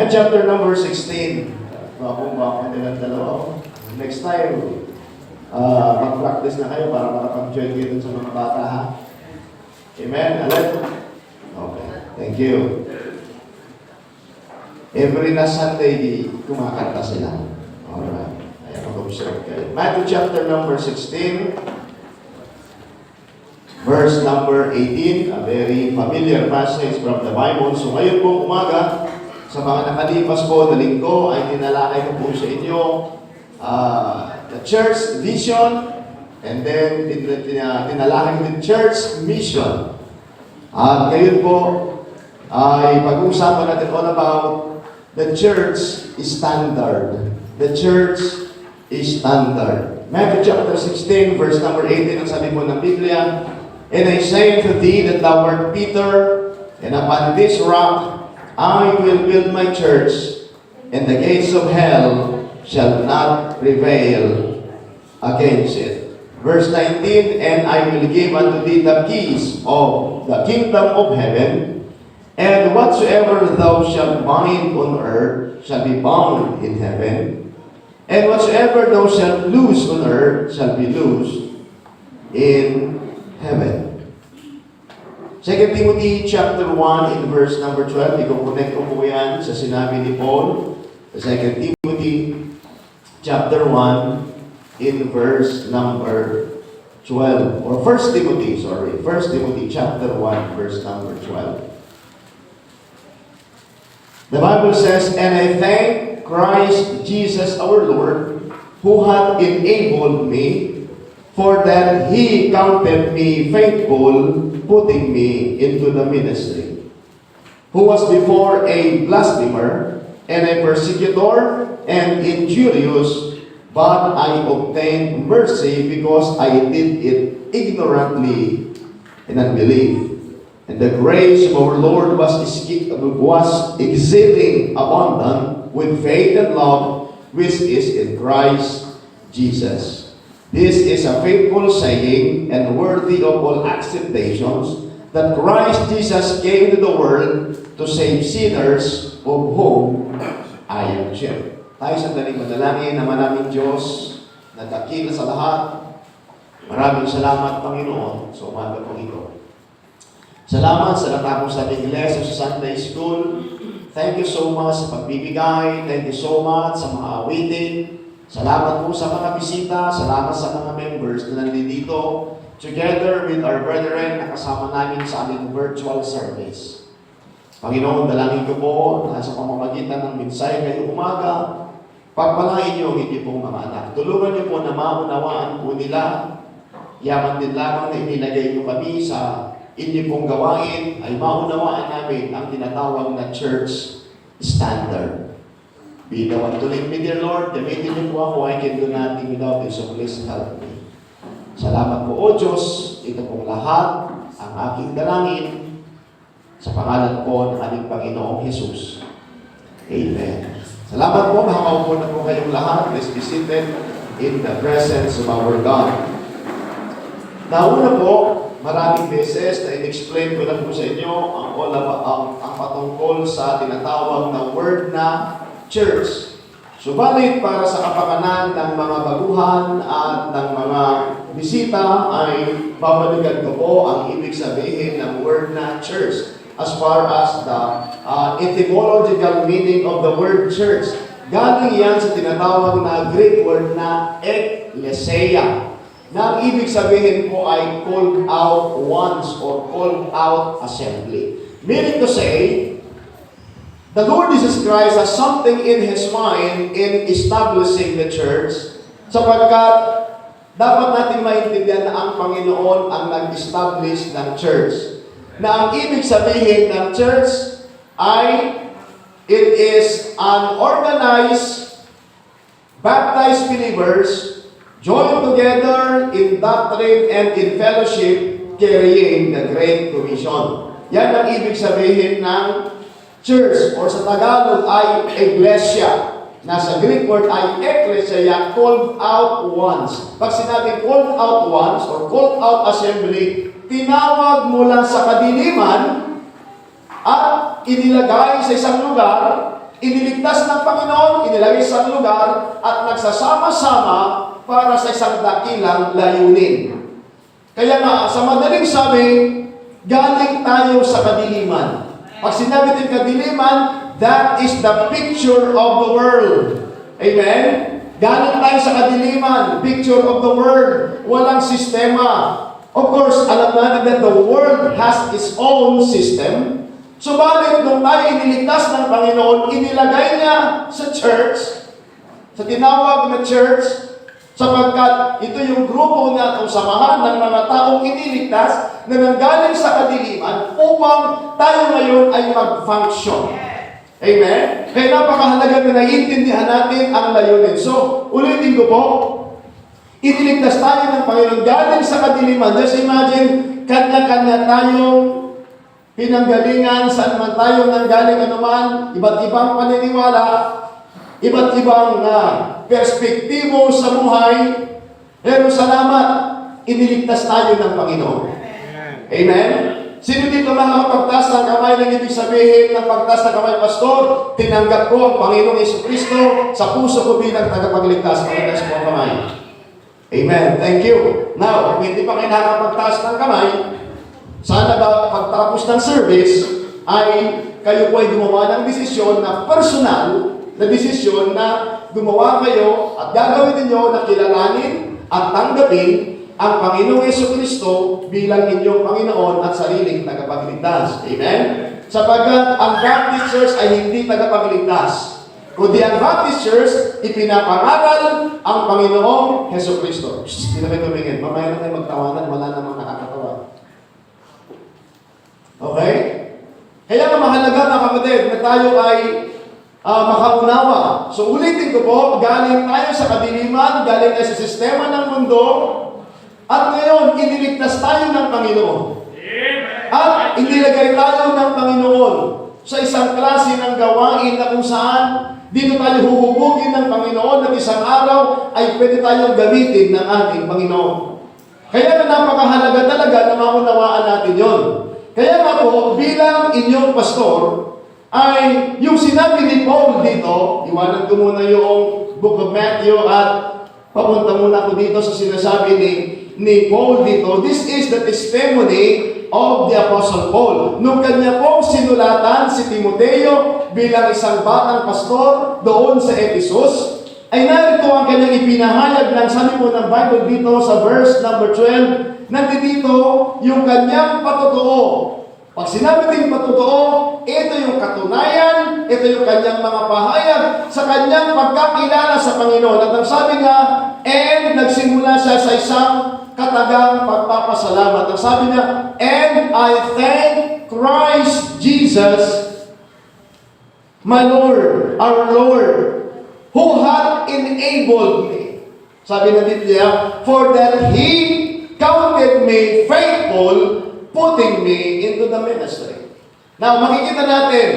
Matthew chapter number 16. Bako nilang dalawa. Next time, mag-practice na kayo para makapag-join kayo dun sa mga bata, ha? Amen? Alam? Okay. Thank you. Every last Sunday, kumakanta sila. Alright. Ayan, mag-observe kayo. Matthew chapter number 16. Verse number 18, a very familiar passage from the Bible. So ngayon pong umaga, sa mga nakalipas po na linggo, ay tinalakay ko po sa inyo the church vision, and then tinalakay ko din church mission. At ngayon po, ay pag-uusapan natin all about the church standard. The church standard. Matthew chapter 16, verse number 18, ang sabi po ng Biblia, "And I say unto thee that thou art Peter, and upon this rock I will build my church, and the gates of hell shall not prevail against it." Verse 19, "And I will give unto thee the keys of the kingdom of heaven, and whatsoever thou shalt bind on earth shall be bound in heaven, and whatsoever thou shalt loose on earth shall be loosed in heaven." 2 Timothy chapter 1 in verse number 12. I-connect ko po yan sa sinabi ni Paul. 2 Timothy chapter 1 in verse number 12. Or 1 Timothy chapter 1 verse number 12. The Bible says, "And I thank Christ Jesus our Lord, who hath enabled me, for that He counted me faithful, putting me into the ministry, who was before a blasphemer, and a persecutor, and injurious, but I obtained mercy because I did it ignorantly in unbelief. And the grace of our Lord was exceeding abundant with faith and love, which is in Christ Jesus. This is a faithful saying and worthy of all acceptations, that Christ Jesus came to the world to save sinners, of whom I am chief." Tayo sandaling manalangin na maraming Diyos na dakila sa lahat. Maraming salamat, Panginoon, sa umaga po ito. Salamat sa natapos sa iglesia sa Sunday School. Thank you so much sa pagbibigay. Thank you so much sa mga awitin. Salamat po sa mga bisita. Salamat sa mga members na nandito together with our brethren na kasama namin sa aming virtual service. Panginoon, dalangin ko po na sa pamamagitan ng mensahe ngayong umaga, pagpalain niyo ang inyong pong mga anak. Tulungan niyo po na maunawaan po nila, yaman din lamang na inilagay niyo kami sa inyong pong gawain, ay maunawaan namin ang tinatawag na church standard. Be the one to lead me, dear Lord. Gamitin niyo po ako. I can do nothing without you, so please help me. Salamat po, O Diyos. Ito pong lahat ang aking dalangin sa pangalan po ng aming Panginoong Jesus. Amen. Salamat po. Makakaupo na po kayong lahat. Let's be seated in the presence of our God. Nauna po, maraming beses na in-explain ko lang po sa inyo ang patungkol sa tinatawag na word na church. Subalit para sa kapakanan ng mga baguhan at ng mga bisita ay babalikan ko po ang ibig sabihin ng word na church as far as the etymological meaning of the word church. Galing yan sa tinatawag na Greek word na ekklesia, na ang ibig sabihin po ay called out ones or called out assembly. Meaning to say, the Lord Jesus Christ has something in His mind in establishing the church, sapagkat dapat natin maintindihan na ang Panginoon ang nag-establish ng church. Na ang ibig sabihin ng church ay it is an organized, baptized believers joined together in doctrine and in fellowship, carrying the Great Commission. Yan ang ibig sabihin ng church, or sa Tagalog ay iglesia. Nasa Greek word ay ekklesia, called out ones. Pag sinabing called out ones or called out assembly, tinawag mula sa kadiliman at inilagay sa isang lugar iniligtas ng Panginoon, inilagay sa lugar, at nagsasama-sama para sa isang dakilang layunin. Kaya nga, sa madaling sabi, galing tayo sa kadiliman. Pag sinabi din kadiliman, that is the picture of the world. Amen? Galing tayo sa kadiliman, picture of the world. Walang sistema. Of course, alam natin that the world has its own system. Subalit, nung tayo iniligtas ng Panginoon, inilagay niya sa church, sa tinawag na church, sapagkat ito yung grupo na o samahan ng mga taong iniligtas na nanggaling sa kadiliman upang tayo ngayon ay mag-function. Amen? Kaya napakahalaga na naiintindihan natin ang layunin. So, ulitin ko po, iniligtas tayo ng Panginoon galing sa kadiliman. Just imagine, kanya-kanya tayong pinanggalingan, saan man tayo nanggaling anuman, iba't ibang paniniwala, iba't ibang perspektibo sa buhay, pero salamat, iniligtas tayo ng Panginoon. Amen? Sino dito makakapagtaas ng kamay ng ibig sabihin ng pagtaas ng kamay, Pastor? Tinanggap ko ang Panginoong Jesucristo sa puso ko bilang tagapagligtas. Pagtaas ko ang kamay. Amen. Thank you. Now, kung hindi pa kayo nakakapagtaas ng kamay, sana ba pagtapos ng service ay kayo po ay gumawa ng desisyon na personal, na desisyon na gumawa kayo at gagawin ninyo na kilalanin at tanggapin ang Panginoong Jesucristo bilang inyong Panginoon at sariling tagapagligtas. Amen? Sapagkat ang Baptist Church ay hindi tagapagligtas, kundi ang Baptist Church ipinapangaral ang Panginoong Jesucristo. Hindi na kayo tumingin. Mamaya na tayo magtawanan, wala namang nakakatawa. Okay? Kaya nga mahalaga mga kapatid na tayo ay makaunawa. So ulitin ko po, galing tayo sa kadiliman, galing tayo sa sistema ng mundo, at ngayon, iniligtas tayo ng Panginoon. At inilagay tayo ng Panginoon sa isang klase ng gawain na kung saan dito tayo huhubugin ng Panginoon at isang araw ay pwede tayong gamitin ng ating Panginoon. Kaya na napakahalaga talaga na maunawaan natin yon. Kaya nga po, bilang inyong pastor, ay yung sinabi ni Paul dito, iwanan ko muna yung Book of Matthew at papunta muna ako dito sa sinasabi ni Paul dito. This is the testimony of the Apostle Paul. Nung kanya pong sinulatan si Timoteo bilang isang batang pastor doon sa Ephesus, ay narito ang kanyang ipinahayag ng sabi po ng Bible dito sa verse number 12, nandito yung kanyang patotoo. Pag sinabi din patotoo, ito yung katunayan, ito yung kanyang mga pahayag sa kanyang pagkakilala sa Panginoon. At ang sabi niya, and nagsimula siya sa isang katagang pagpapasalamat. Ang sabi niya, and I thank Christ Jesus, my Lord, our Lord, who hath enabled me. Sabi ng Biblia, for that He counted me faithful, putting me into the ministry. Now, makikita natin,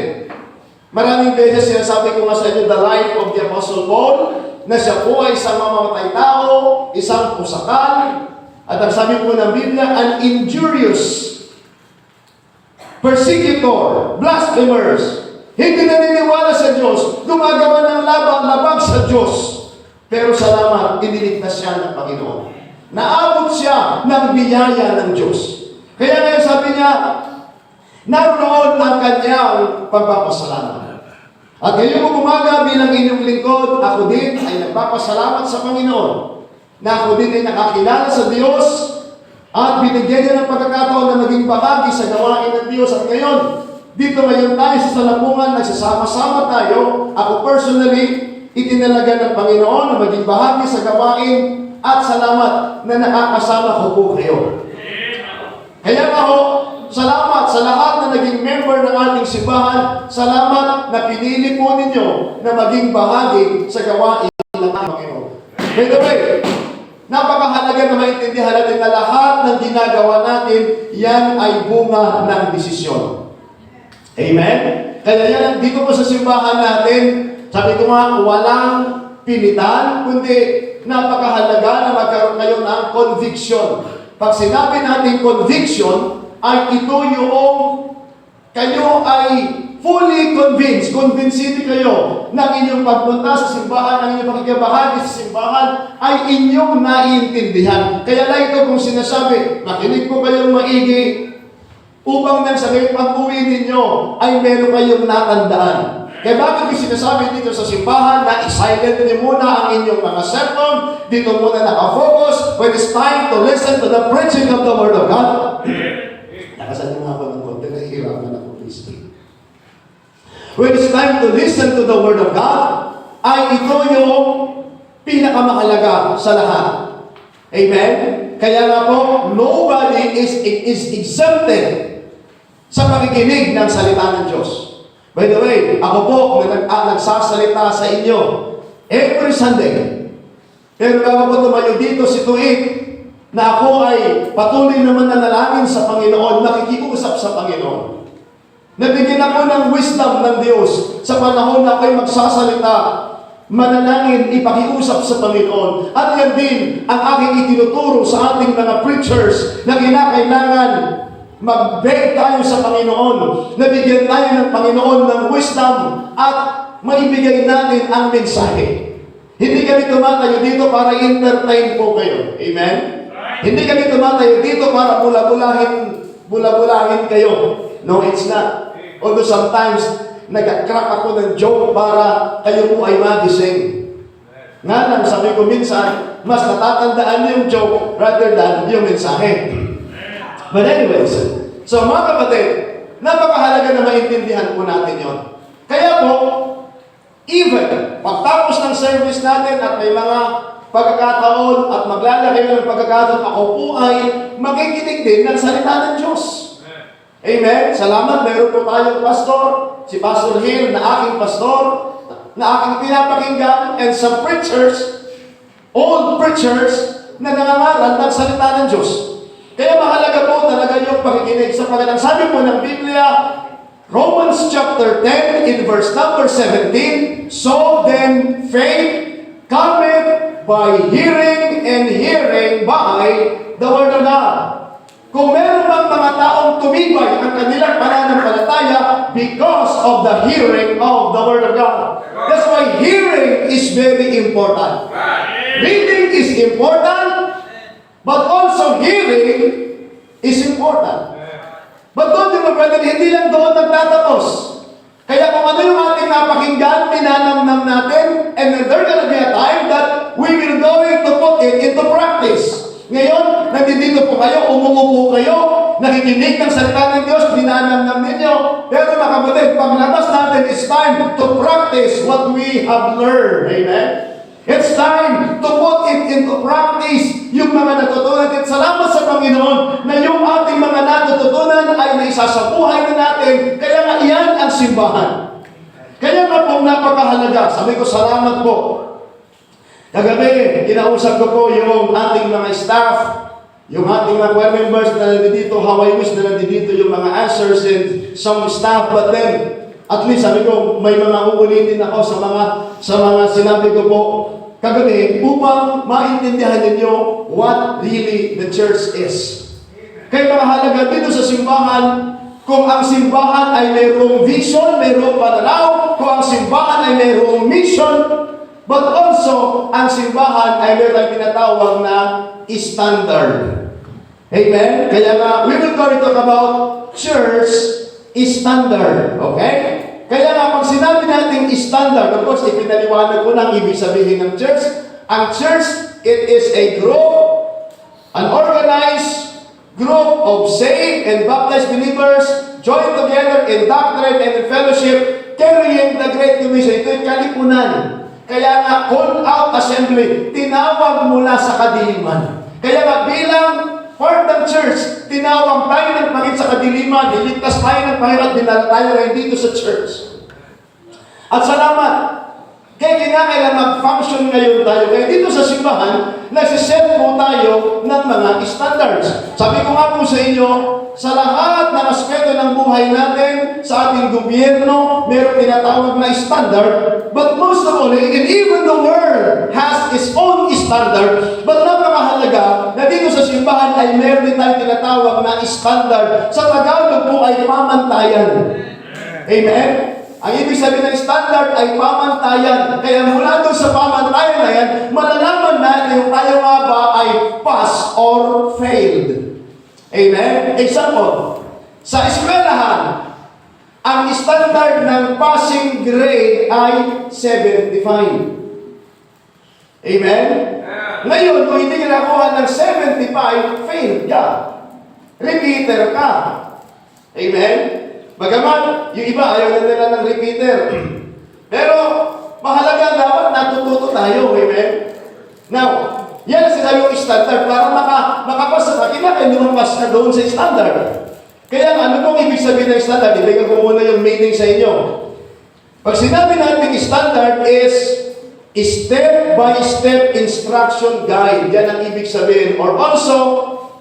maraming beses sinasabi ko nga sa inyo, the life of the Apostle Paul, na siya po ay isang mamamatay tao, isang pusakan, at ang sabi po ng Biblia, an injurious, persecutor, blasphemers, hindi naniniwala sa Diyos, gumagawa ng labag sa Diyos. Pero salamat, iniligtas siya ng Panginoon. Naabot siya ng biyaya ng Diyos. Kaya ngayon sabi niya, naroon ang kanyang pagpapasalamat. At ngayong umaga bilang inyong lingkod, ako din ay nagpapasalamat sa Panginoon na ako din ay nakakilala sa Diyos at binigyan niya ng pagkakataon na maging bahagi sa gawain ng Diyos. At ngayon, dito ngayon tayo sa salapungan, nagsasama-sama tayo. Ako personally, itinalaga ng Panginoon na maging bahagi sa gawain at salamat na nakakasama ko po kayo. Kaya nga ho, salamat sa lahat na naging member ng ating simbahan. Salamat na pinili po ninyo na maging bahagi sa gawain ng Panginoon. By the way, napakahalaga na maintindihan natin na lahat ng ginagawa natin, yan ay bunga ng desisyon. Amen? Kaya yan, dito po sa simbahan natin, sabi ko nga, walang pilitan, kundi napakahalaga na magkaroon kayo ng conviction. Pag sinabi natin conviction, ay ito yung kayo ay fully convinced, convinced kayo na ang inyong pagpunta sa simbahan, ang inyong pakikibahagi sa simbahan ay inyong naiintindihan. Kaya lang ito kung sinasabi, makinig po kayong maigi upang nang sa ngayon pag-uwi ninyo ay meron kayong natandaan. Kaya bakit yung sinasabi dito sa simbahan na i-silent niyo muna ang inyong mga sermon, dito muna nakafocus when it's time to listen to the preaching of the Word of God. Nakasan niyo nga ako ng konti, nahihirapan ako, please. When it's time to listen to the Word of God, ay ito yung pinakamahalaga sa lahat. Amen? Kaya nga po, nobody is exempted sa pakikinig ng salita ng Diyos. By the way, ako po nagsasalita sa inyo every Sunday. Pero bago ko tumayo dito si Tuig, na ako ay patuloy naman nanalangin sa Panginoon, nakikiusap sa Panginoon. Nabigyan ako ng wisdom ng Diyos sa panahon na ako'y magsasalita, manalangin, ipakiusap sa Panginoon. At yan din ang aking itinuturo sa ating mga preachers na kinakailangan mag-beg tayo sa Panginoon, nabigyan tayo ng Panginoon ng wisdom at maibigay natin ang mensahe. Hindi kami tumatayo dito para entertain po kayo. Amen? Hindi kami tumatayo dito para bula-bulahin kayo. No, it's not. Although sometimes, nag-crack ako ng joke para kayo po ay magising. Nga lang, sabi ko minsan, mas natatandaan yung joke rather than yung mensahe. But anyways, so mga kapatid, napakahalaga na maintindihan po natin yon. Kaya po, even pagtapos ng service natin at may mga pagkakataon at maglalagay ng pagkakataon, ako po ay makikinig din ng salita ng Diyos. Amen? Salamat, meron po tayong pastor, si Pastor Hill, na aking pastor, na aking pinapakinggan, and some preachers, old preachers, na nangangaral ng salita ng Diyos. Kaya mahalaga po talaga yung pakikinig sa Panginoon. Sabi po ng Biblia, Romans chapter 10 in verse number 17, so then faith cometh by hearing, and hearing by the Word of God. Kung meron bang mga taong tumibay ang kanilang pananampalataya because of the hearing of the Word of God. That's why hearing is very important. Reading is important, but also hearing is important. But don't you know, brother, hindi lang doon nagtatapos. Kaya kung ano yung ating napakinggan, pinanamnam natin, and then there's gonna be a time that we will going to put it into practice. Ngayon, nandito po kayo, umuupo kayo, nakikinig ng salita ng Diyos, pinanamnam ninyo. Pero mga kapatid, paglabas natin, it's time to practice what we have learned. Amen? It's time to put it into practice yung mga natutunan. At salamat sa Panginoon na yung ating mga natutunan ay naisasabuhay na natin. Kaya nga iyan ang simbahan. Kaya nga pong napakahalaga. Sabi ko, salamat po. Kagabi, kinausap ko po yung ating mga staff, yung ating mga choir members na nandito, how I wish na nandito yung mga answers and some staff, but then, at least sabi ko, may mga uulitin ako sa mga sinabi ko po kagabi upang maintindihan ninyo what really the church is. Kaya mahalaga dito sa simbahan, kung ang simbahan ay mayroong vision, mayroong pananaw, kung ang simbahan ay mayroong mission, but also ang simbahan ay mayroong tinatawag na standard. Amen? Kaya nga, we will talk about church standard. Okay? Kaya nga, pag sinabi natin standard, of course, ipinaliwanag ko na ang ibig sabihin ng church. Ang church, it is a group, an organized group of saved and baptized believers joined together in doctrine and in fellowship, carrying the Great Commission. Ito'y kalipunan. Kaya nga, called out assembly, tinawag mula sa kadiliman. Kaya nga, bilang part ng church, tinawag tayo ng Panginoon sa kadiliman, niligtas tayo ng Panginoon, dinala tayo rin dito sa church. At salamat, kaya kinakailangan mag-function ngayon tayo. Kaya dito sa simbahan, nagsiset po tayo ng mga standards. Sabi ko nga po sa inyo, sa lahat ng aspeto ng buhay natin, sa ating gobyerno, meron tinatawag na standard. But most of all, and even the world has its own standard. But napakahalaga na dito sa simbahan ay meron din tayong tinatawag na standard. Sa Tagalog po ay pamantayan. Amen? Ang ibig sabihin ng standard ay pamantayan. Kaya mula doon sa pamantayan na yan, malalaman natin kung tayo nga ba ay pass or failed. Amen? Example, sa eskwelahan, ang standard ng passing grade ay 75. Amen? Ngayon, kung hindi ka nakuha ng 75, failed ka. Repeater ka. Amen? Bagaman, yung iba ayaw na nila ng repeater. Pero, mahalaga dapat natututo tayo. Amen? Now, yan ang sinabi yung standard para makapasa ka. Kailangan lumapas ka doon sa standard. Kaya ano pong ibig sabihin ng standard? Ibigay ko muna yung meaning sa inyo. Pag sinabi natin standard is step-by-step instruction guide. Yan ang ibig sabihin. Or also,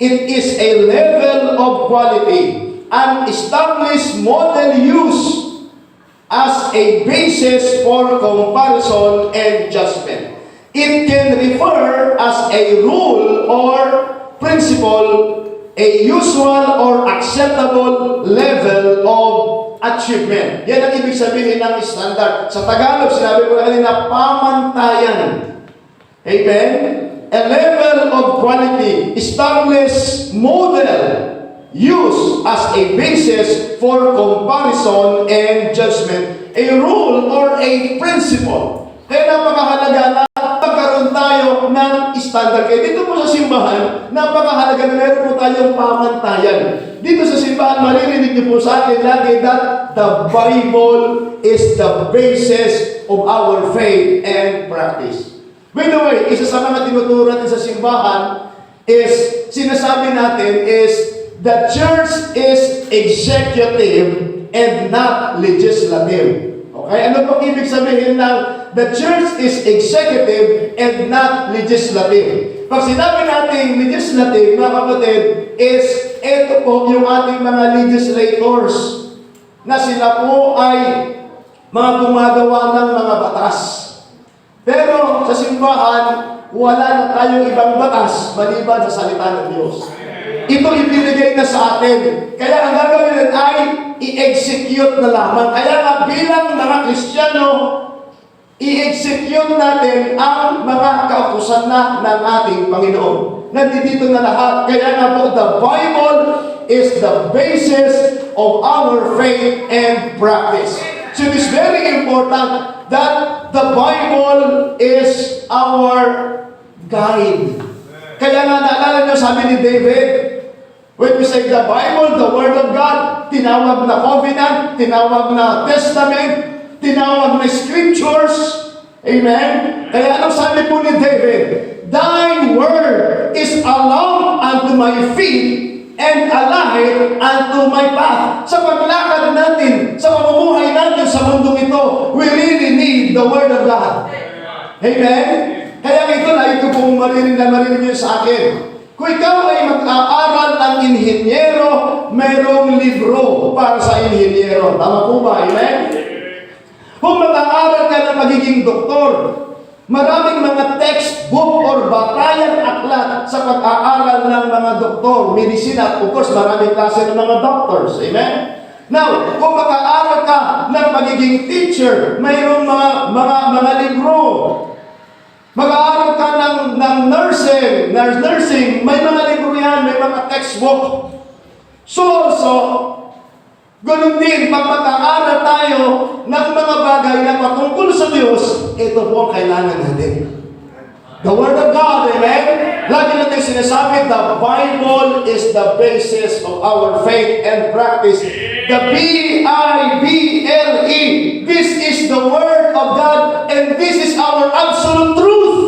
it is a level of quality. An established model used as a basis for comparison and judgment. It can refer as a rule or principle, a usual or acceptable level of achievement. Yan ang ibig sabihin ng standard. Sa Tagalog, sinabi ko na kanina, pamantayan. Amen? A level of quality, established model, used as a basis for comparison and judgment, a rule or a principle. Kaya napakahalaga na magkaroon tayo ng standard. Kaya dito po sa simbahan, napakahalaga na meron po tayong pamantayan. Dito sa simbahan, maririnig niyo po sa akin lagi that the Bible is the basis of our faith and practice. By the way, isa sa mga tinuturo natin sa simbahan is, sinasabi natin is, the church is executive and not legislative. Okay? Ano pong ibig sabihin ng the church is executive and not legislative? Pag sinabi natin legislative, mga kapatid, is ito po yung ating mga legislators na sila po ay mga gumagawa ng mga batas. Pero sa simbahan, wala na tayong ibang batas maliban sa salita ng Diyos. Ito ibinigay na sa atin. Kaya ang gagawin natin ay i-execute na lamang. Kaya nga bilang mga Kristiyano, i-execute natin ang mga kautusan na ng ating Panginoon. Nandito na lahat. Kaya nga po, the Bible is the basis of our faith and practice. So it is very important that the Bible is our guide. Kaya nga naalala nyo, sabi ni David, when we say the Bible, the Word of God, tinawag na covenant, tinawag na testament, tinawag na scriptures. Amen? Kaya anong sabi po ni David? Thy word is a lamp unto my feet and a light unto my path. Sa paglakad natin, sa pamumuhay natin sa mundong ito, we really need the Word of God. Amen? Kaya ito na ito pong marinig nyo sa akin. Kung ikaw ay mag-aaral ng inhinyero, mayroong libro para sa inhinyero. Tama po ba? Amen? Kung mag-aaral ka ng magiging doktor, maraming mga textbook or batayang aklat sa pag-aaral ng mga doktor, medisina, of course, maraming klase ng mga doctors. Amen? Now, kung mag-aaral ka ng magiging teacher, mayroong mga libro. Mag-aaral ka ng nursing, may mga libro yan, may mga textbook. So also, ganun din, pag mag-aaral tayo ng mga bagay na patungkol sa Diyos, ito po ang kailangan natin. The Word of God, amen? Lagi natin sinasabi, the Bible is the basis of our faith and practice. The Bible, this is the Word of God, and this is our absolute truth.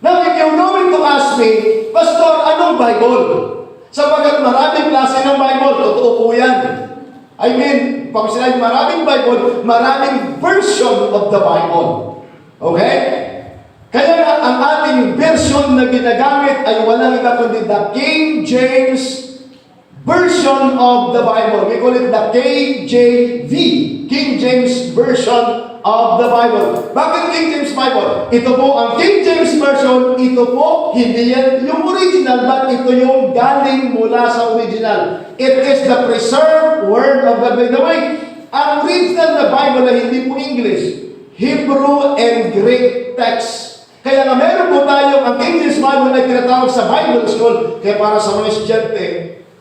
Now, if you're going to ask me, Pastor, anong Bible? Sapagat maraming klase ng Bible, totoo po yan. I mean, pag sinabi maraming Bible, maraming version of the Bible. Okay? Kaya nga, ang ating version na ginagamit ay walang iba kundi the King James version of the Bible. We call it the KJV, King James Version of the Bible. Bakit King James Bible? Ito po ang King James Version, ito po, hindi yan yung original, but ito yung galing mula sa original. It is the preserved Word of God. By the way, ang original na Bible na hindi po English, Hebrew and Greek text. Kaya nga meron po tayo ang King James Bible na tinatawag sa Bible School. Kaya para sa mga estudyante,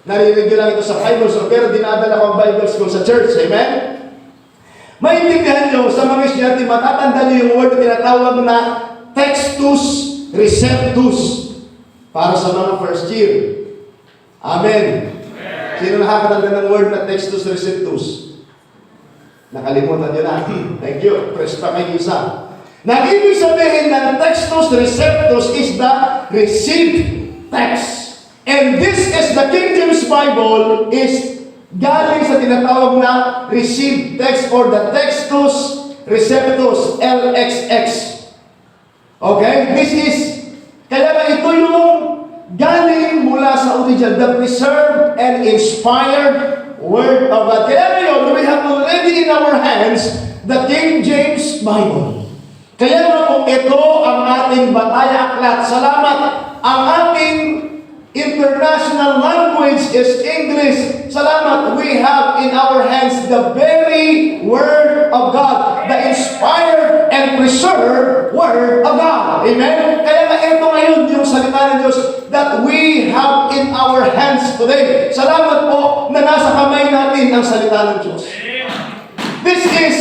narinig lang ito sa Bible School, pero dinadala ko ang Bible School sa church. Amen? Maintindihan nyo, sa mga estudyante, matatanda nyo yung word na tinatawag na Textus Receptus para sa mga first year. Amen. Sino nakakatanda ng word na Textus Receptus? Nakalimutan nyo na. Thank you. Press pa kay isa. Nag-ibig sabihin ng Textus Receptus is the received text. And this is the King James Bible is galing sa tinatawag na received text or the Textus Receptus, LXX. Okay? This is, kaya nga ito yung galing mula sa original, the preserved and inspired Word of God. Kaya ngayon, we have already in our hands the King James Bible. Kaya nga kung ito ang ating bataya aklat, salamat, ang ating international language is English. Salamat, we have in our hands the very Word of God, the inspired and preserved Word of God. Amen? Kaya nga ito ngayon yung salita ng Diyos that we have in our hands today. Salamat po na nasa kamay natin ang salita ng Diyos. This is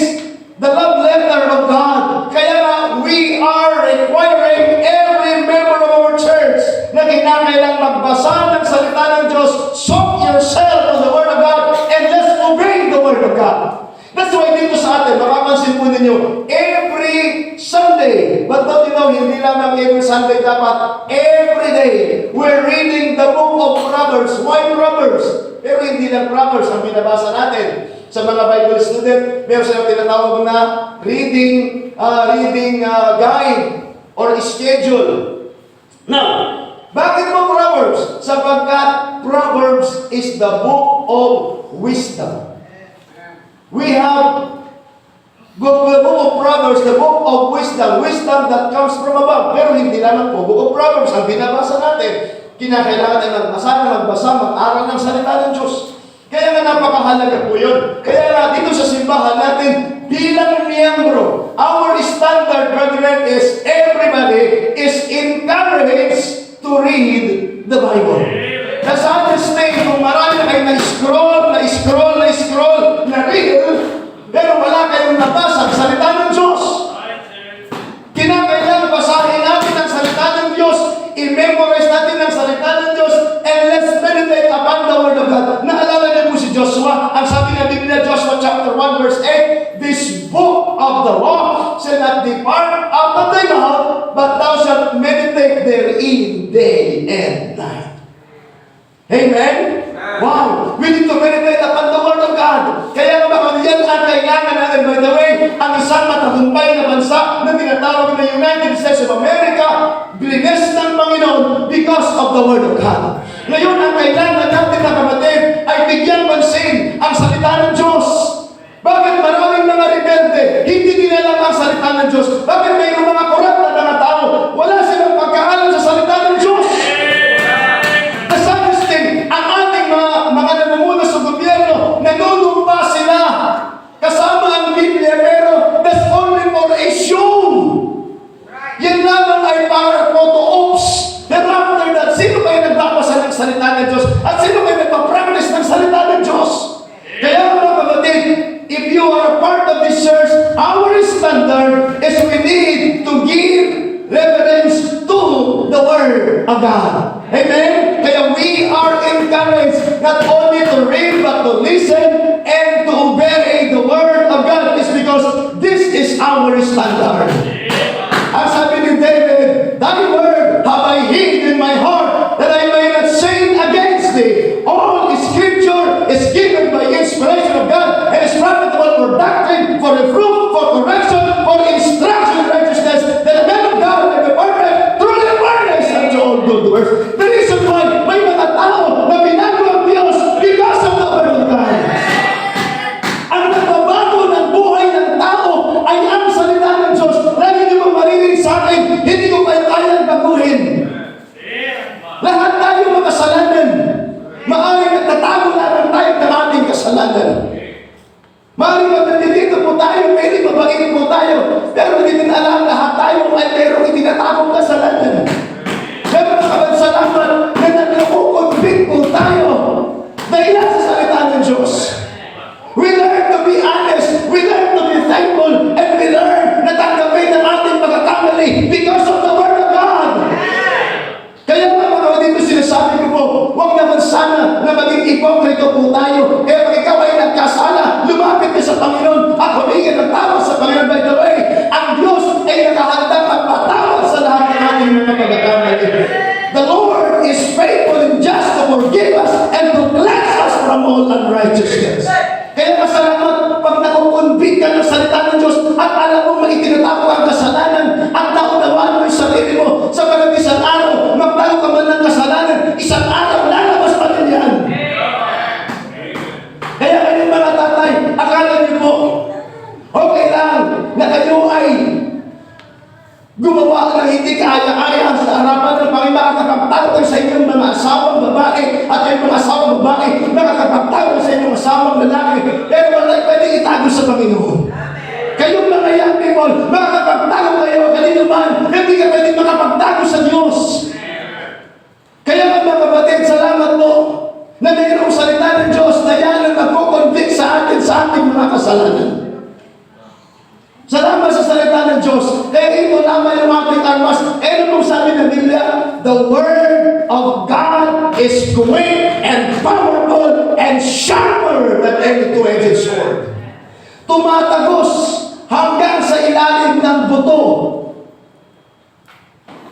the love letter of God. Kaya nga, we are requiring every member of our church na kinakailang magbasa ng salita ng Diyos, soak yourself on the Word of God, and let's obey the Word of God. That's why dito sa atin, makapansin po ninyo, every Sunday, but don't you know, hindi lamang every Sunday dapat, every day, we're reading the book of Proverbs. Why Proverbs? Pero hindi lang Proverbs ang binabasa natin. Sa mga Bible student, meron silang tinatawag na reading guide or schedule. Now, bakit mo Proverbs? Sapagkat Proverbs is the book of wisdom. We have the book of Proverbs, the book of wisdom, wisdom that comes from above. Pero hindi naman po book of Proverbs ang binabasa natin. Kinakailangan natin magbasa, mag-aral ng salita ng Diyos. Kaya nga napakahalaga po yun. Kaya nga dito sa simbahan natin, bilang miyembro, our standard, brethren, is everybody is encouraged to read the Bible. The saddest thing, kung marami kayo na-scroll, na real, pero wala kayong nabasa ang salita ng Diyos. Kinakailangan basahin natin ang salita ng Diyos, i-memorize natin ang salita ng Diyos, and let's meditate upon the Word of God. Naalala niyo po si Joshua, ang sabi ng Biblia, Joshua chapter 1 verse 8, this book of the law shall not depart out of thy mouth, but thou shalt meditate therein day and night. Amen? Wow! We need to meditate upon the Word of God. Kaya naman yan ang kailangan natin. By the way, ang isang matagumpay na bansa na tinatawag na United States of America, blines ng Panginoon because of the Word of God. Ngayon, ang kailangan natin na kapatid ay bigyan pansin ang salita ng Diyos. Bakit maraming mga rebelde hindi nilalang ang salita ng Diyos? Bakit mayroong mga korap na mga tao wala silang pagkaalam sa salita ng Diyos? The saddest thing, ang ating mga namumuno sa gobyerno, nanunumpa sila kasama ang Biblia, pero that's only for a show. Yan lamang ay para photo-ops. Pero after that, sino kayo nagbabasa ng salita ng Diyos? At sino kayo nagpa-practice ng salita ng Diyos? Kaya mga kapatid, if you are a part of this church, our standard is we need to give reverence to the Word of God. Amen? Kaya we are encouraged not only to read, but to listen and to obey the Word of God. It's because this is our standard. Ang sabi ni David, thy word have I hid in my heart, that I may not sin against thee. All Scripture is given by inspiration of God, and is profitable for doctrine, for reproof, for correction, for instruction in righteousness, that the man of God may be perfect, truly furnished unto all good works. The reason why may mga tao na binago ang Diyos, righteousness. Kaya masalamat pag nakukonvict ka ng salita ng Diyos at alam mo maitinatago ang kasalanan at naunawaan mo yung sarili mo sapagat isang araw magbago ka man ng kasalanan, isang araw lalabas pa din yan. Kaya kayong mga tatay, akala niyo po okay lang na kayo ay gumawa ng hindi kaya-kaya sa harapan ng Panginoon, makakapagtawag sa inyong mga asawang babae at yung mga asawang babae makakapagtawag sa inyong asawang lalaki, pero wala pwede itago sa Panginoon. Kayong mga young people, makakapagtawag kayo kanino man, hindi ka pwede makapagtago sa Diyos. Kaya mga kapatid, salamat po na mayroong salita ng Diyos na yan ang nagko-convict sa atin sa ating mga kasalanan. Salamat sa salita ng Diyos. Kaya ito naman yung ating armas. Ano pong sabi ng Biblia? The Word of God is quick and powerful and sharper than any two-edged sword. Tumatagos hanggang sa ilalim ng buto.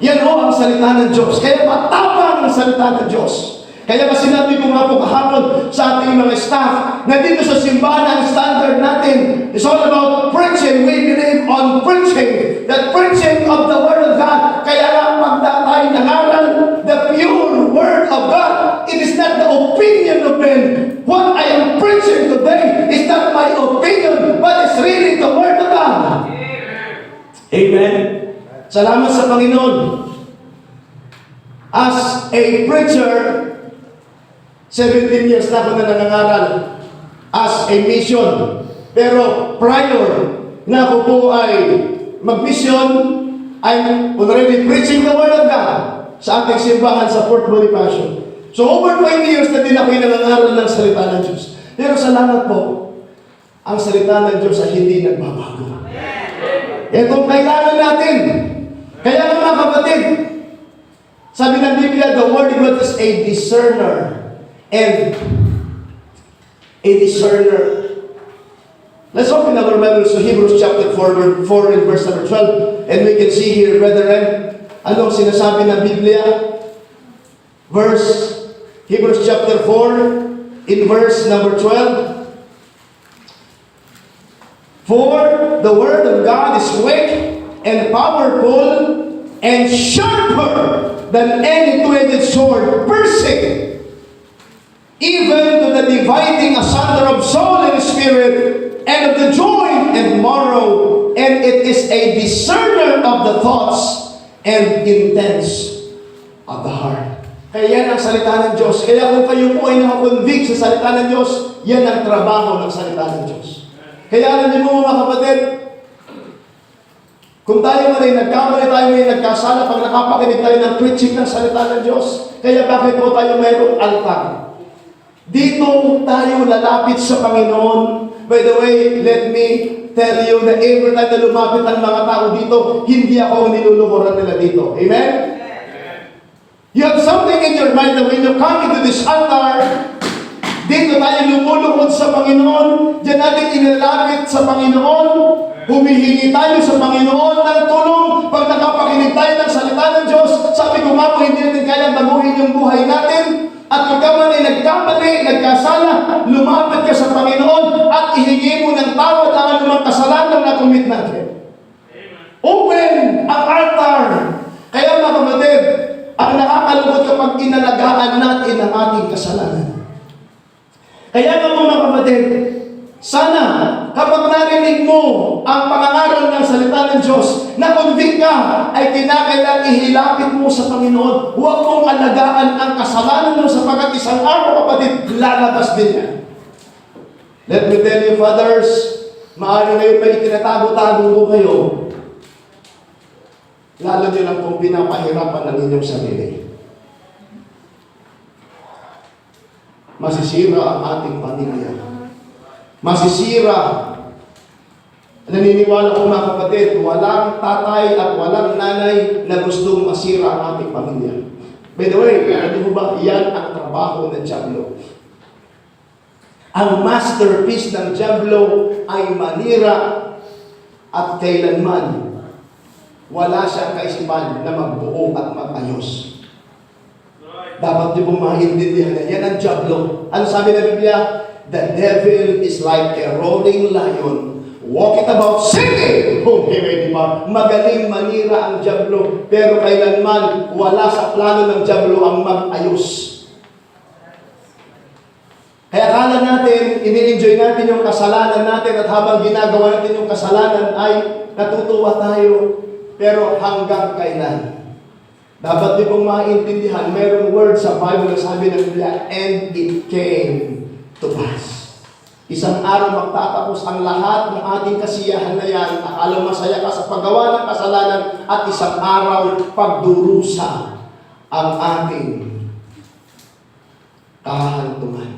Yan ho ang salita ng Diyos. Kaya matapang ang salita ng Diyos. Kaya ba sinabi ko nga po kahapon sa ating mga staff na dito sa simbahan ang standard natin is all about preaching. We believe on preaching. The preaching of the Word of God. Kaya nga magdatay nangaral the pure Word of God. It is not the opinion of men. What I am preaching today is not my opinion, but it's really the Word of God. Amen. Salamat sa Panginoon. As a preacher, 17 years na ako na nangangaral as a mission. Pero prior na ako po ay mag-mission, I'm already preaching the Word of God sa ating simbahan sa Fort Bonifacio. So over 20 years na din ako nangangaral ng salita ng Diyos. Pero salamat po, ang salita ng Diyos ay hindi nagbabago. Itong kailangan natin. Kaya mga kapatid, sabi ng Biblia, the Word of God is a discerner. And a discerner. Let's open our Bibles to Hebrews chapter 4 and verse number 12. And we can see here, brethren, anong sinasabi ng Biblia? Hebrews chapter 4 in verse number 12. For the Word of God is quick and powerful and sharper than any two-edged sword, piercing even to the dividing asunder of soul and spirit, and of the joint and marrow, and it is a discerner of the thoughts and intents of the heart. Kaya yan ang salita ng Diyos. Kaya kung kayo po ay nakakonvict sa salita ng Diyos, yan ang trabaho ng salita ng Diyos. Kaya alam niyo mo mga kapatid, kung tayo man ay nagkamali, tayo ay nagkasala, pag nakapakinig tayo ng preaching ng salita ng Diyos, kaya bakit po tayo mayroong altar? Dito tayo lalapit sa Panginoon. By the way, let me tell you that every time na lumapit ang mga tao dito, hindi ako ang niluluhuran nila dito. Amen? You have something in your mind that when you come into this altar, dito tayo lumuluhod sa Panginoon, diyan natin inilapit sa Paginoon, humihingi tayo sa Panginoon ng tulong. Pag nakapakinig tayo ng salita ng Diyos, sabi ko nga po, hindi natin kayang baguhin yung buhay natin. At kung ka man ay nagkamali, nagkasala, lumapit ka sa Panginoon at ihingi mo ng tawad ang anumang kasalanan na commit natin. Open ang altar. Kaya mga kapatid, ang nakakalungkot kapag inalagaan natin ang ating kasalanan. Kaya mga kapatid, sana kapag narinig mo ang pangangaral ng salita ng Diyos, na convict ka, ay kinakailangan ihilapit mo sa Panginoon. Huwag mong alagaan ang kasalanan mo sapagkat isang araw, kapatid, lalabas din yan. Let me tell you, fathers, maaari ngayon may itinatago-tago mo kayo. Lalo din lang kung pinapahirapan ng inyong sarili. Masisira ang ating pamilya. Masisira. Naniniwala ko mga kapatid, walang tatay at walang nanay na gustong masira ang ating pamilya. By the way, ano ba, yan ang trabaho ng dyablo. Ang masterpiece ng dyablo ay manira at kailanman wala siyang kaisipan na magbuo at magayos. Dapat niyo pong maintindihan na yan ang dyablo. Ano sabi ng Biblia? the devil is like a roaring lion, walking about seeking whom he may devour. Magaling manira ang dyablo, pero kailanman wala sa plano ng dyablo ang mag-ayos. Kaya akala natin, ini-enjoy natin yung kasalanan natin at habang ginagawa natin yung kasalanan ay natutuwa tayo. Pero hanggang kailan? Dapat niyo pong maintindihan, mayroong word sa Bible na sabi ng Biblia, and it came to pass. Isang araw magtatapos ang lahat ng ating kasiyahan na yan. Akala masaya ka sa paggawa ng kasalanan at isang araw pagdurusa ang ating kahantungan.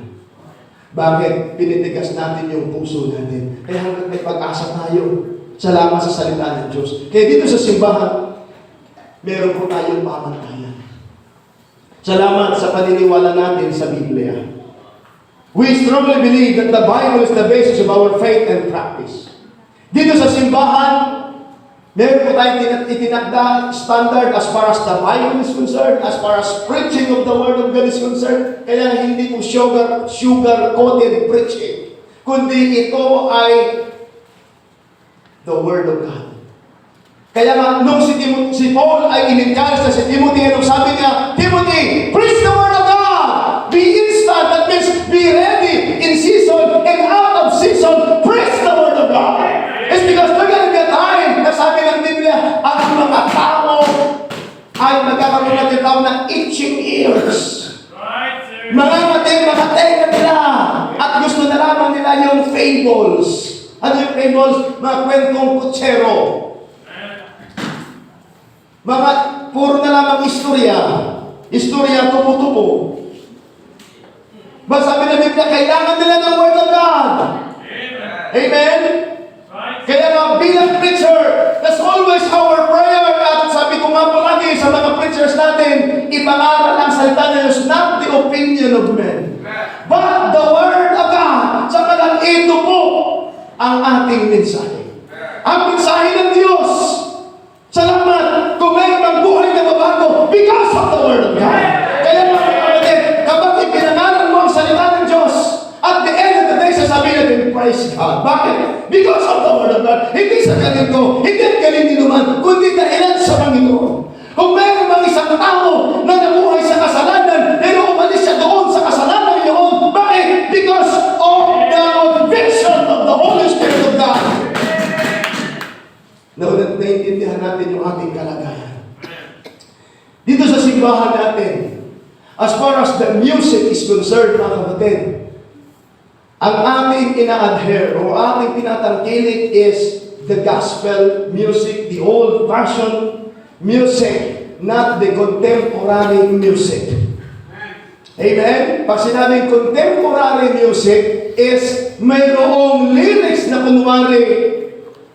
Bakit? Pinitigas natin yung puso natin. Kaya hanggang may pag-asa tayo. Salamat sa salita ng Diyos. Kaya dito sa simbahan, meron po tayong pamantayan. Salamat sa paniniwala natin sa Biblia. We strongly believe that the Bible is the basis of our faith and practice. Dito sa simbahan, meron po tayong itinakda standard as far as the Bible is concerned, as far as preaching of the Word of God is concerned. Kaya hindi po sugar-coated preaching, kundi ito ay the Word of God. Kaya nga, nung si Paul ay in-encourage na si Timothy, anong sabi niya? Timothy, preach the Word of God! Be instant, that means be ready in season and out of season. Preach the Word of God! It's because there's gonna be a time na sabi ng Biblia, ang mga tao ay magkakaroon natin tao na itching ears. Mga tenga nila at gusto na lamang nila yung fables. Ano yung fables? Mga kwentong kutsero. Mga puro na lamang istorya. Istorya tupo-tupo. Ba sabi ng Biblia, kailangan nila ng Word of God. Amen? Kaya nga bilang preacher, that's always our prayer. At sabi ko nga po lagi sa mga preachers natin, ipangaral ang salita ng Diyos, not the opinion of men, but the Word of God. Sa kalang ito po ang ating mensahe. Ang mensahe ng Diyos. Salamat kung mayroon ang buhay na mabago because of the Word of God. Kaya mga kapatid, kapag ipinangaral mo ang salita ng Diyos, at the end of the day, sasabihin natin, praise God. Bakit? Because of the Word of God. Hindi sa ganito, hindi ang galing ninuman, kundi dahilan sa Panginoon. Kung mayroon bang isang tao na namuhay sa kasalanan, pero umalis siya doon sa kasalanan yun, bakit? Because of the conviction of the Holy Spirit of God. Naintindihan natin yung ating kalagayan. Dito sa simbahan natin, as far as the music is concerned, mga kapatid, ang ating ina-adhere o ating tinatangkilik is the gospel music, the old-fashioned music, not the contemporary music. Amen? Pag sinabing contemporary music is mayroong lyrics na kunwari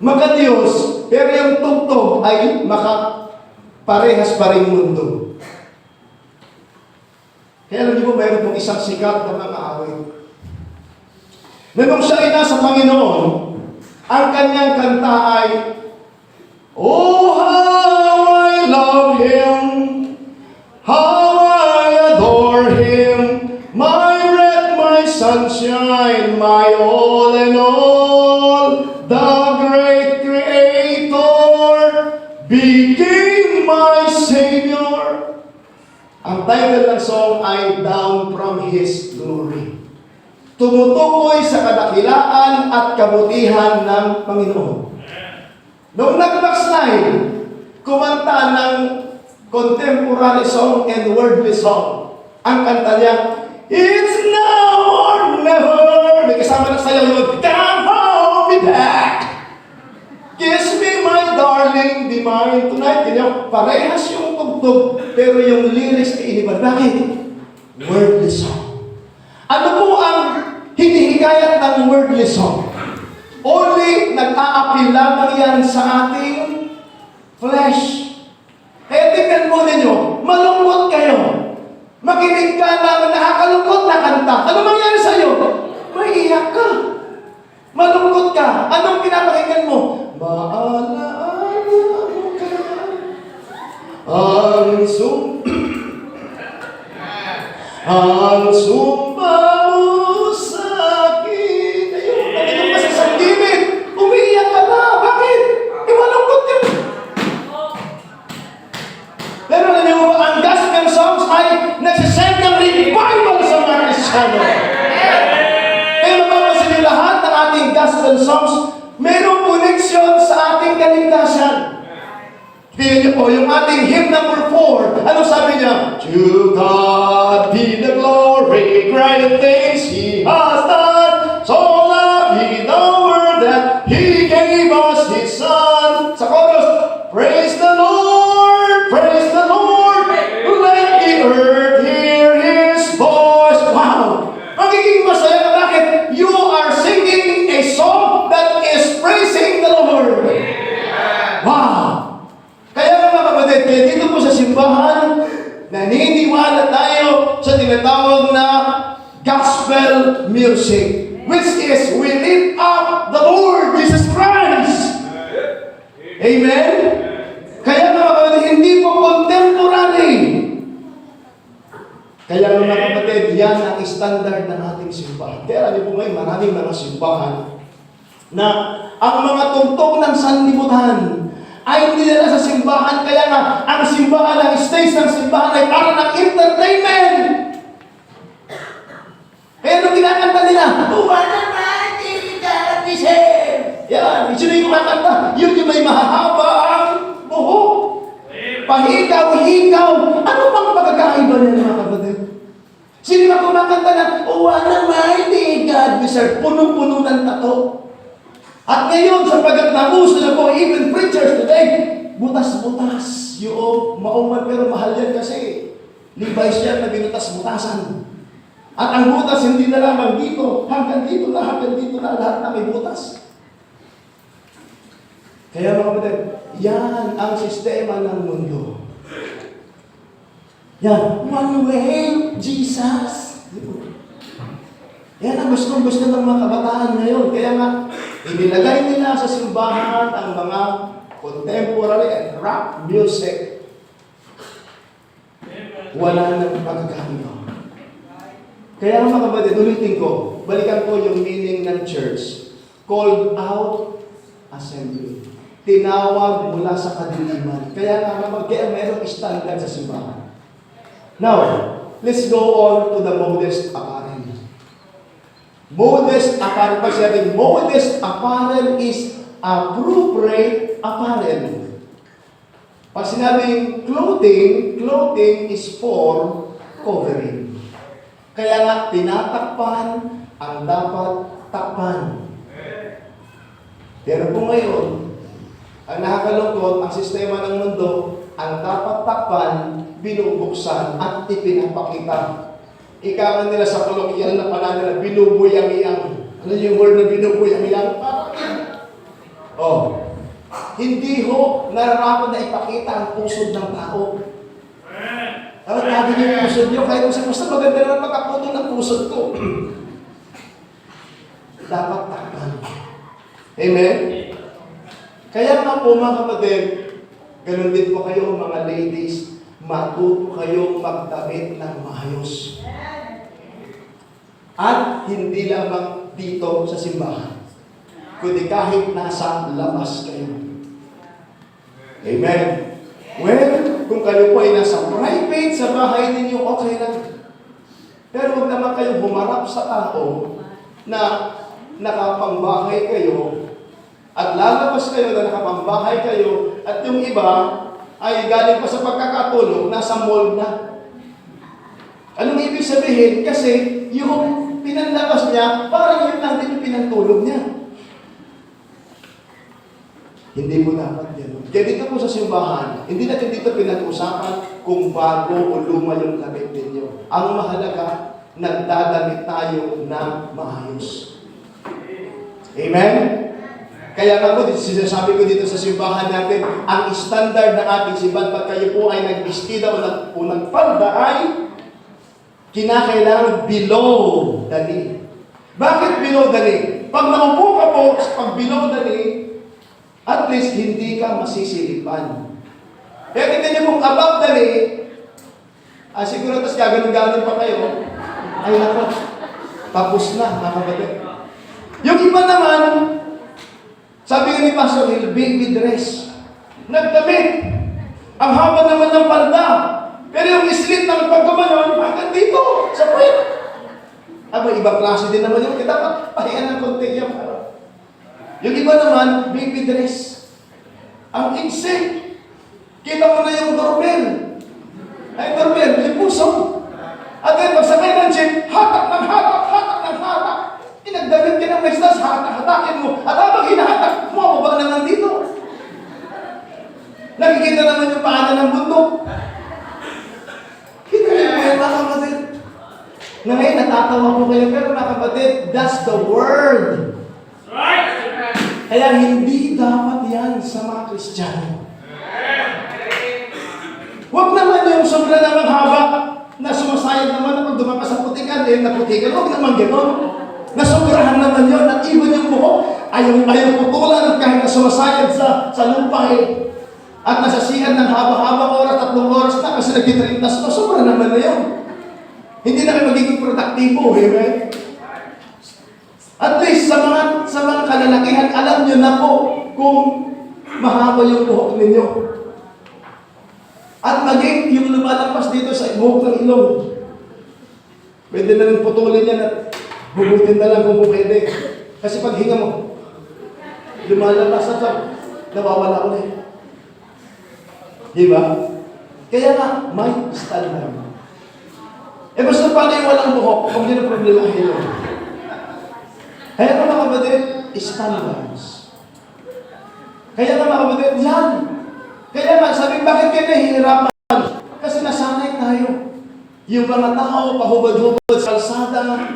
makadiyos, pero yung tugtog ay parehas pa rin mundo. Kaya alam niyo po, mayroon pong isang sikat na mga awit. Na nung siya ay nasa Panginoon, ang kanyang kanta ay, oh, how I love Him, how I adore Him, my breath, my sunshine, my all and all, the great Creator became my Savior. Ang title ng song ay Down from His Glory. Tumutukoy sa kadakilaan at kabutihan ng Panginoon. Noong nag-backslide, kumanta ng contemporary song and worldly song. Ang kanta niya, it's now or never. May kasama na sayaw yun, come home, be back. Kiss me, my darling, be mine tonight. Ganyan, parehas yung tugtog, pero yung lyrics ay iniba. Bakit? Worldly song. Ano po ang hinihikayat ng wordly song? Only nag-a-appeal lamang yan sa ating flesh. Kaya tingnan mo ninyo, malungkot kayo. Makinig ka ng nakakalungkot na kanta. Ano mangyari sa'yo? Maiiyak ka. Malungkot ka. Anong pinapakinggan mo? Maalaala mo ka ang sumpa mo sa kaligtasan. Tingnan niyo po, yung ating hymn number 4, ano sabi niya? To God be the glory, great things He has done. So loved He the world that He gave us His Son. Sa chorus, praise the Lord, let the earth hear His voice. Wow! Magiging masaya na bakit? You are singing a song that is praising the Lord. Wow! Kaya mga kapatid, kaya dito po sa simbahan, naniniwala tayo sa tinatawag na gospel music, which is we lift up the Lord Jesus Christ. Amen? Kaya mga kapatid, hindi po contemporary. Kaya mga kapatid, yan ang standard ng ating simbahan. Kaya alam po ngayon, maraming mga simbahan na ang mga tugtog ng sanlibutan ay hindi nila sa simbahan, kaya nga, ang simbahan, ang stage ng simbahan ay para ng entertainment. Kaya nung kinakanta nila, "Uwana natin, yan, sino yung kumakanta? Yun yung may mahahaba ang buhok. Pahigaw-higaw. Ano bang pagkakaiba nila mga kapatid? Sino yung kumakanta na, "Uwana mighty God, we serve," punong-puno ng tato. At ngayon, sapagkat nauso na po, even preachers today, butas-butas yung mauman, pero mahal yan kasi. Levi's yan na binutas-butasan. At ang butas hindi na lamang dito, hanggang dito na, lahat na may butas. Kaya mga kapatid, yan ang sistema ng mundo. Yan, one way, Jesus. Yan ang gusto ng mga kabataan ngayon. Kaya nga, inilagay nila sa simbahan ang mga contemporary and rock music. Wala nang pagkakaiba. Kaya mga kapatid, ulitin ko, balikan ko yung meaning ng church. Called out assembly. Tinawag mula sa kadiliman. Kaya nga naman, kaya merong standard sa simbahan. Now, let's go on to the modest apparel. Modest apparel, pag sinabing modest apparel is appropriate apparel. Pag sinabing clothing is for covering. Kaya nga, tinatakpan ang dapat takpan. Pero kung ngayon, ang nakakalungkot, ang sistema ng mundo, ang dapat takpan, binubuksan at ipinapakita. Ika nga nila sa kolokyal na pala nila, binubuyang-iyang. Ano yung word na binubuyang-iyang? Oh. Hindi ho nararapat na ipakita ang pusod ng tao. Dapat natin yung pusod nyo, kahit kung sa maganda na magkaputong ng pusod ko. Dapat takpan. Amen? Kaya nga po mga kapatid, ganun din po kayo mga ladies, matuto kayong magdamit ng maayos. At hindi lamang dito sa simbahan, kundi kahit nasa labas kayo. Amen. Well, kung kayo po ay nasa private sa bahay ninyo, okay lang. Pero huwag naman kayo humarap sa tao na nakapangbahay kayo at lalabas kayo na nakapangbahay kayo at yung iba ay galing pa sa pagkakatulog, nasa mall na. Anong ibig sabihin? Kasi yung pinanlabas niya, parang yun lang din yung pinantulog niya. Hindi mo dapat yan. Kaya dito po sa simbahan, hindi natin dito pinag-usapan kung bago o luma yung damit ninyo. Ang mahalaga, nagdadamit tayo ng maayos. Amen? Kaya nga po, sinasabi ko dito sa simbahan natin, ang standard ng ating simbahan, pag kayo po ay nagbistida o nagpalda ay kinakailangan below the knee. Bakit below the knee? Pag naupo ka po, pag below the knee, at least hindi ka masisilipan. Kaya tingnan niyo kung above the knee, siguro tapos gaganon-ganon pa kayo, ay nako, tapos na, mga kapatid. Yung iba naman, sabi nga ni Pastor Hill, baby dress. Nagdamit. Ang haba naman ng palda. Pero yung slit ng pagkamanon, hanggang dito, sa puwet. Ibang klase din naman yung dapat pahinga ng konti yan. Yung iba naman, baby dress. Ang igsik. Kita mo na yung doorbell. Ay, doorbell, may puso. At then, pagsakay ng jeep, hatak ng hatak, hatak ng hatak. Inagdamit ka ng mesdas, hatakin mo. At habang hinahatak, bumababa na lang dito. Nakikita naman yung paanan ng bundok. Kita niyo po yan, mga kapatid. Ngayon, natatawa po kayo, pero mga kapatid, that's the word. Kaya hindi dapat yan sa mga Kristiyano. Huwag naman yung sobra namang haba na sumasayad naman na pag dumaan sa putikan, naputikan. Huwag naman gano'n. Nasobrahan naman yun at iwan yung buhok. Ayaw putulan at kahit na sumasayad sa lupa at nasasihan ng haba-habang oras, 3 oras na kasi nagtitrintas na, sobra naman na yun. Hindi na kayo magiging produktibo, amen? At least sa mga kalalakihan, alam nyo na po kung mahaba yung buhok ninyo. At maging yung lumalabas dito sa buhok ng ilong. Pwede na rin putulin yan at hugutin na lang kung pwede. Kasi pag hinga mo, lumalabas at nawawala ko na yun. Diba? Kaya nga, may standard. Basta paano yung walang buhok, kung yun ang problema yun. Kaya nga mga kapatid, standards. Kaya nga mga kapatid, yan. Kaya nga, sabi, bakit kayo nahihirapan? Kasi nasanay tayo. Yung mga tao, pahubad-hubad sa kalsada.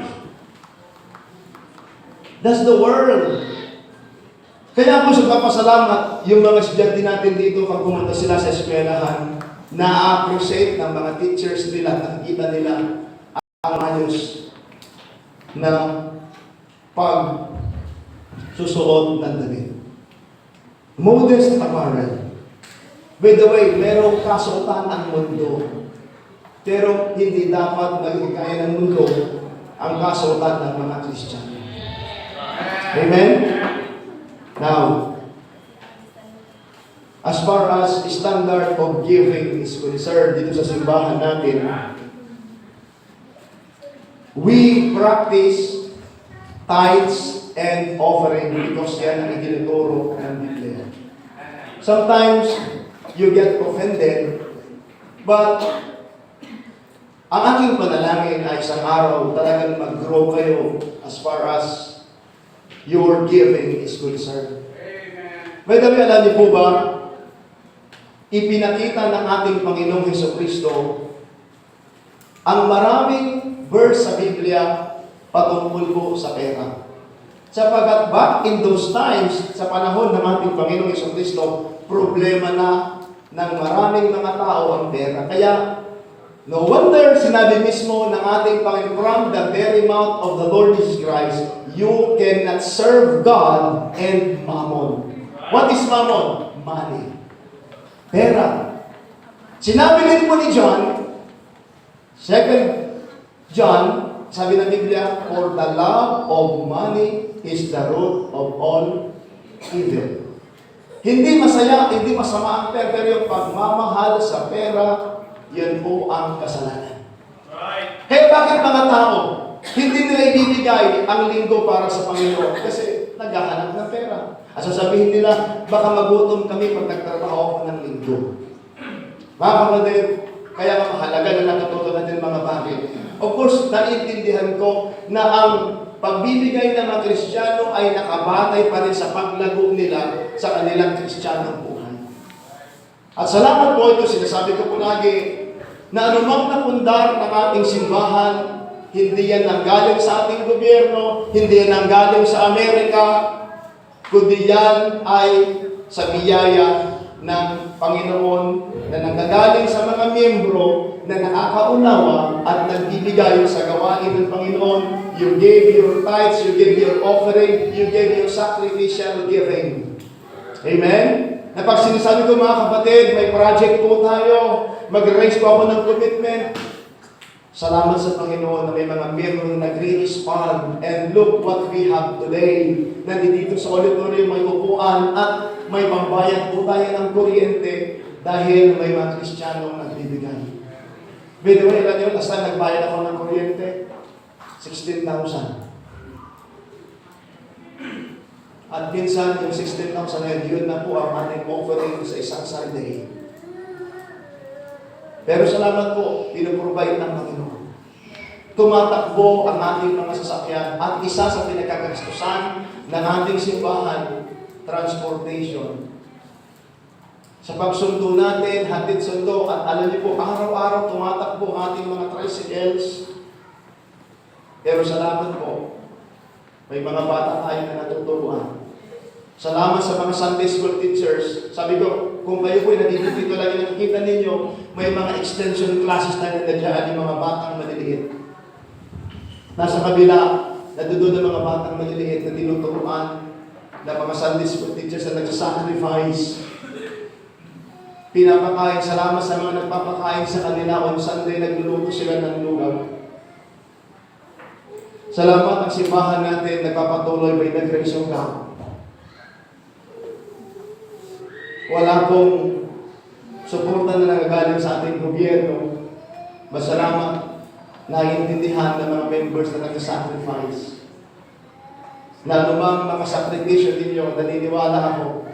That's the world. Kaya ako sa papasalamat, yung mga estudyante natin dito, pag pumunta sila sa eskwelahan, na-appreciate ng mga teachers nila, nakikita nila ang ayos na pag-susuot ng damit. Modest apparel. By the way, merong kasuotan ang mundo. Pero hindi dapat maging kaya ng mundo ang kasuotan ng mga Kristiyano. Amen? Now, as far as standard of giving is concerned dito sa simbahan natin, we practice tithes and offering because yan ang itinuturo ng Biblia. Sometimes, you get offended, but ang aking panalangin ay isang araw talagang mag-grow kayo as far as your giving is concerned. By the way, alam niyo po ba, ipinakita ng ating Panginoong Hesukristo ang maraming verse sa Biblia patungkol po sa pera. Sapagkat back in those times, sa panahon ng ating Panginoong Hesukristo, problema na ng maraming mga tao ang pera. Kaya, no wonder sinabi mismo ng ating Panginoon, from the very mouth of the Lord Jesus Christ, you cannot serve God and mammon. What is mammon? Money. Pera. Sinabi din po ni John, 2 John, sabi ng Biblia, for the love of money is the root of all evil. Hindi masaya, hindi masama ang pera, pero yung pagmamahal sa pera, yan po ang kasalanan. Kaya bakit mga tao, hindi nila ibibigay ang linggo para sa Panginoon? Kasi naghahanap ng pera. At sasabihin nila, baka magutom kami pag nagtrabaho ako ng linggo. Mga kapatid, kaya mahalaga na natututo natin mga bagay. Of course, naiintindihan ko na ang pagbibigay ng mga Kristiyano ay nakabatay pa rin sa paglago nila sa kanilang Kristiyanong buhay. At salamat po ito, sinasabi ko po lagi, na anumang napundar ng ating simbahan, hindi yan nanggaling sa ating gobyerno, hindi yan nanggaling sa Amerika, kundi yan ay sa biyaya ng Panginoon na nanggagaling sa mga miyembro na nakakaunawa at nagbibigay sa gawain ng Panginoon. You gave your tithes, you gave your offering, you gave your sacrificial giving. Amen? Na pag sinasabi ko mga kapatid, may project po tayo, mag-raise po ako ng commitment. Salamat sa Panginoon na may mga miyembro na nagre-respond. And look what we have today. Nandito sa auditorium may upuan at may pambayad po tayo ng kuryente dahil may mga Kristiyano nagbibigay. By the way, alam niyo, last time nagbayad ako ng kuryente, 16,000. At minsan, yung 16,000 na yun na po ang ating offering sa isang Sunday. Pero salamat po, pinuprovide ng Panginoon. Tumatakbo ang ating mga sasakyan at isa sa pinagkagastusan ng ating simbahan, transportation. Sa pagsundo natin, hatid sundo, at alam niyo po, araw-araw tumatakbo ang ating mga tricycles. Pero salamat po, may mga bata tayo na natuturuan. Salamat sa mga Sunday school teachers. Sabi ko, kung kayo po dito lagi nakikita ninyo, may mga extension classes tayo na dyan, yung mga batang maliliit. Nasa kabila, nandoon ang mga batang maliliit na tinuturuan na mga Sunday school teachers na nagsasacrifice. Pinapakain, salamat sa mga nagpapakain sa kanila on Sunday, nagluluto sila ng lugaw. Salamat ang simbahan natin, nagpapatuloy by the grace of God. Wala pong suporta na nagagaling sa ating gobyerno. Masalamat, naiintindihan ng mga members na nag-sacrifice. Na anumang mga sakripisyo ninyo, naniniwala ako,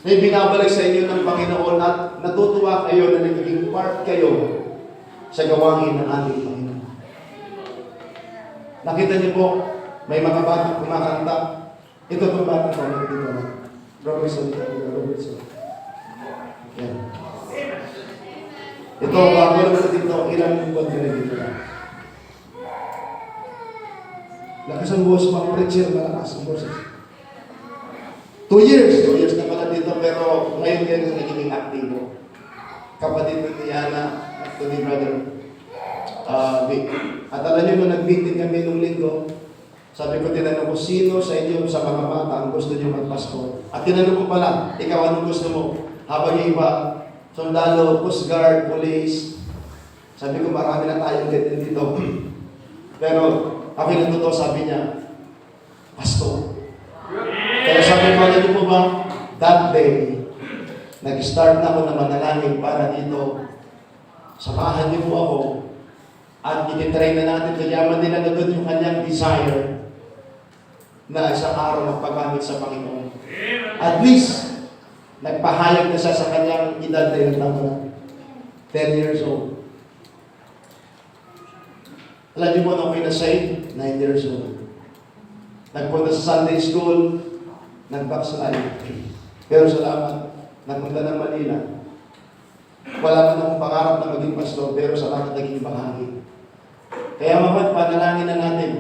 na binabalik sa inyo ng Panginoon at natutuwa kayo na nagiging part kayo sa gawain ng ating Panginoon. Nakita niyo po, may mga batang kumakanta. Ito po batang ko, dito na. Robertson. Yan. Ito, bago lang sa dito, ilang buwan ka na dito na. Lakas ang buwas mga preacher, malakas ang boses. 2 years na pala dito, pero ngayon yan ang nagiging aktibo. Kapatid ni Yana at ni Brother Vic. At alam niyo, nung nag-meeting kami nung linggo, sabi ko, tinanong ko, sino sa inyo sa mga bata ang gusto niyo magpasko? At tinanong ko pala, ikaw anong gusto mo? Habang yung iba, sundalo, Coast Guard, Police. Sabi ko, marami na tayong ganyan dito. Pero, ako yung totoo, sabi niya, Pasto. Kaya sabi ko, alam niyo po ba, that day, nag-start na ako na manalangin para dito. Samahan niyo po ako. At ititry na natin, kayaman din na doon yung kanyang desire na isang araw magpagamit sa Panginoon. At least, nagpahayag na siya sa kanyang edad na ilang taon na. 10 years old. Alam niyo mo na okay na save? 9 years old. Nagpunta sa Sunday school, nag-backslide. Pero salamat, nagpunta ng Manila. Wala man akong pangarap na maging pastor, pero salamat naging bahagi. Kaya mga panalangin na natin.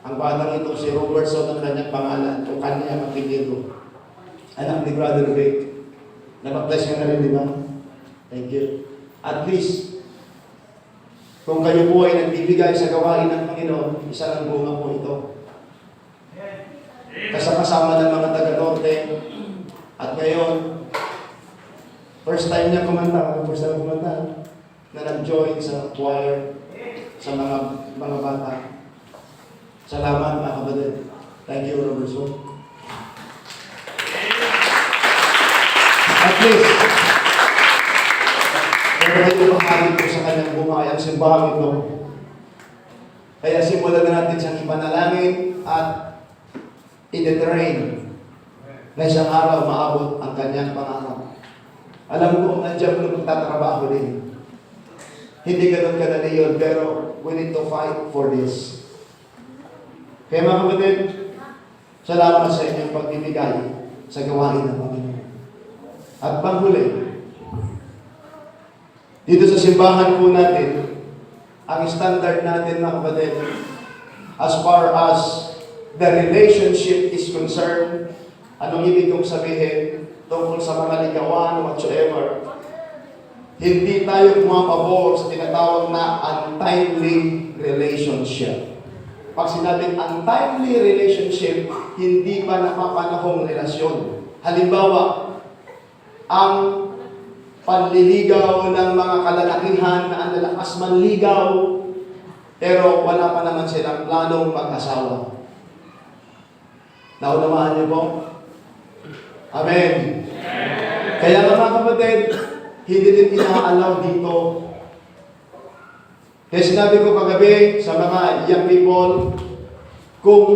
Ang batang ito, si Robertson ang kanyang pangalan, o kanya mapilido. Anak ni Brother Vic. Napabless ka na rin, di ba? Thank you. At least, kung kayo po ay nagbibigay sa gawain ng Panginoon, isa ng bunga po ito. Kasama ng mga taga-norte. At ngayon, first time na nag-join sa choir, sa mga bata. Salamat mga kapatid. Thank you, Robertson. At least, pero ito mahali po sa kanyang bumay ang simbahan ito. Kaya simulan na natin siyang ipanalangin at i-train na isang araw maabot ang kanyang pangarap. Alam ko, nandiyan mo magtatrabaho din. Hindi ganun kadali yun, pero we need to fight for this. Kaya mga kapatid, salamat sa inyong pagbibigay sa gawain ng Panginoon. At panghuli, dito sa simbahan po natin, ang standard natin mga kapatid, as far as the relationship is concerned, anong ibig kong sabihin tungkol sa mga ligawan o whatsoever, hindi tayo pumapabor sa tinatawag na untimely relationship. Pag sinabing untimely relationship, hindi pa napapanahong relasyon. Halimbawa, ang panliligaw ng mga kalalakihan na ang lalakas manligaw, pero wala pa naman silang planong mag-asawa. Naunawaan niyo po? Amen. Kaya nga mga kapatid, hindi din ina-allow dito. Kaya sinabi ko kagabi sa mga young people, kung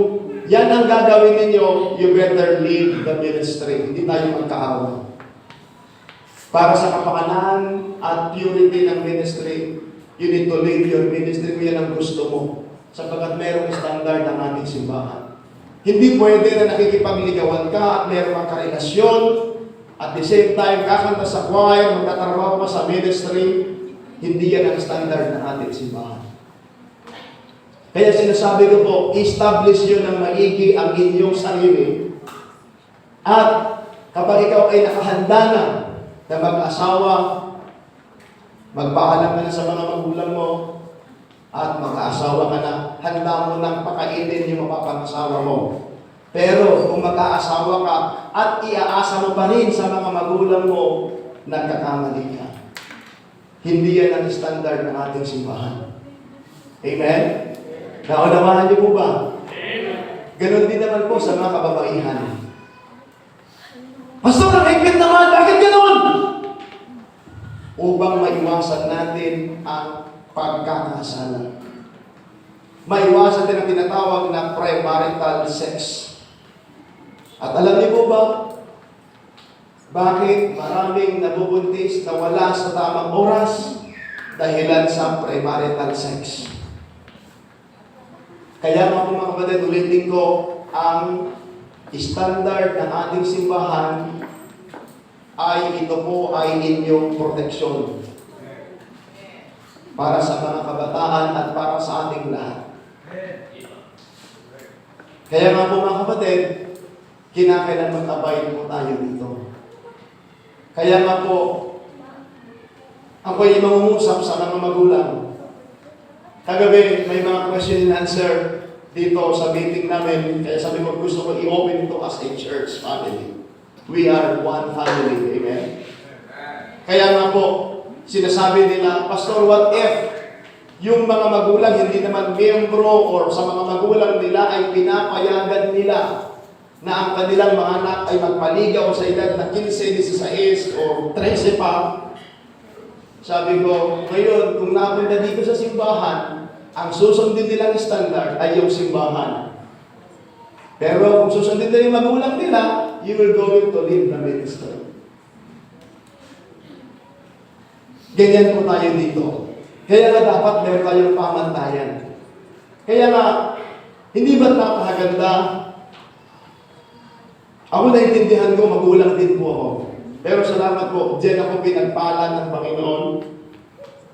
yan ang gagawin ninyo, you better leave the ministry. Hindi tayo magkaaway. Para sa kapakanan at purity ng ministry, you need to leave your ministry kung yan ang gusto mo. Sapagkat merong standard ng ating simbahan. Hindi pwede na nakikipagligawan ka at meron kang karelasyon, at the same time, kakanta sa choir, magtatrabaho ka sa ministry. Hindi yan ang standard ng ating simbahan. Kaya sinasabi ko po, establish yun ng maigi ang inyong sarili. At kapag ikaw ay nakahanda na mag-asawa, magpaalam ka na sa mga magulang mo, at mag-aasawa ka na, handa mo nang pakainin yung mapapangasawa mo. Pero kung mag-aasawa ka at iaasa mo pa rin sa mga magulang mo, nagkakamali ka. Hindi yan ang standard ng ating simbahan. Amen? Naunawaan niyo po ba? Ganon din naman po sa mga kababaihan. Pastor, ang higpit naman! Bakit ganon? Upang maiwasan natin ang pagkakasala. Maiwasan din ang tinatawag na premarital sex. At alam niyo po ba, bakit maraming nabubuntis na wala sa tamang oras? Dahilan sa premarital sex. Kaya mga kapatid, ulitin ko, ang standard ng ating simbahan ay ito po ay inyong proteksyon para sa mga kabataan at para sa ating lahat. Kaya nga po mga kapatid, kinakailan mag-abide po tayo dito. Kaya nga po, ako ay mangungusap sa mga magulang. Kagabi, may mga question and answer dito sa meeting namin. Kaya sabi ko, gusto ko i-open ito as a church family. We are one family. Amen? Kaya nga po, sinasabi nila, Pastor, what if yung mga magulang hindi naman miyembro or sa mga magulang nila ay pinapayagan nila na ang kanilang mga anak ay magpaligaw sa edad na 15, 16 o 13 pa. Sabi ko, ngayon, kung napunta dito sa simbahan, ang susundin nilang standard ay yung simbahan. Pero kung susundin nila yung magulang nila, you will go to leave the ministry. Ganyan po tayo dito. Kaya nga dapat meron tayong pamantayan. Kaya nga, hindi ba napakaganda? Ako naintindihan ko, magulang din po ako. Pero salamat po, diyan ako pinagpala ng Panginoon.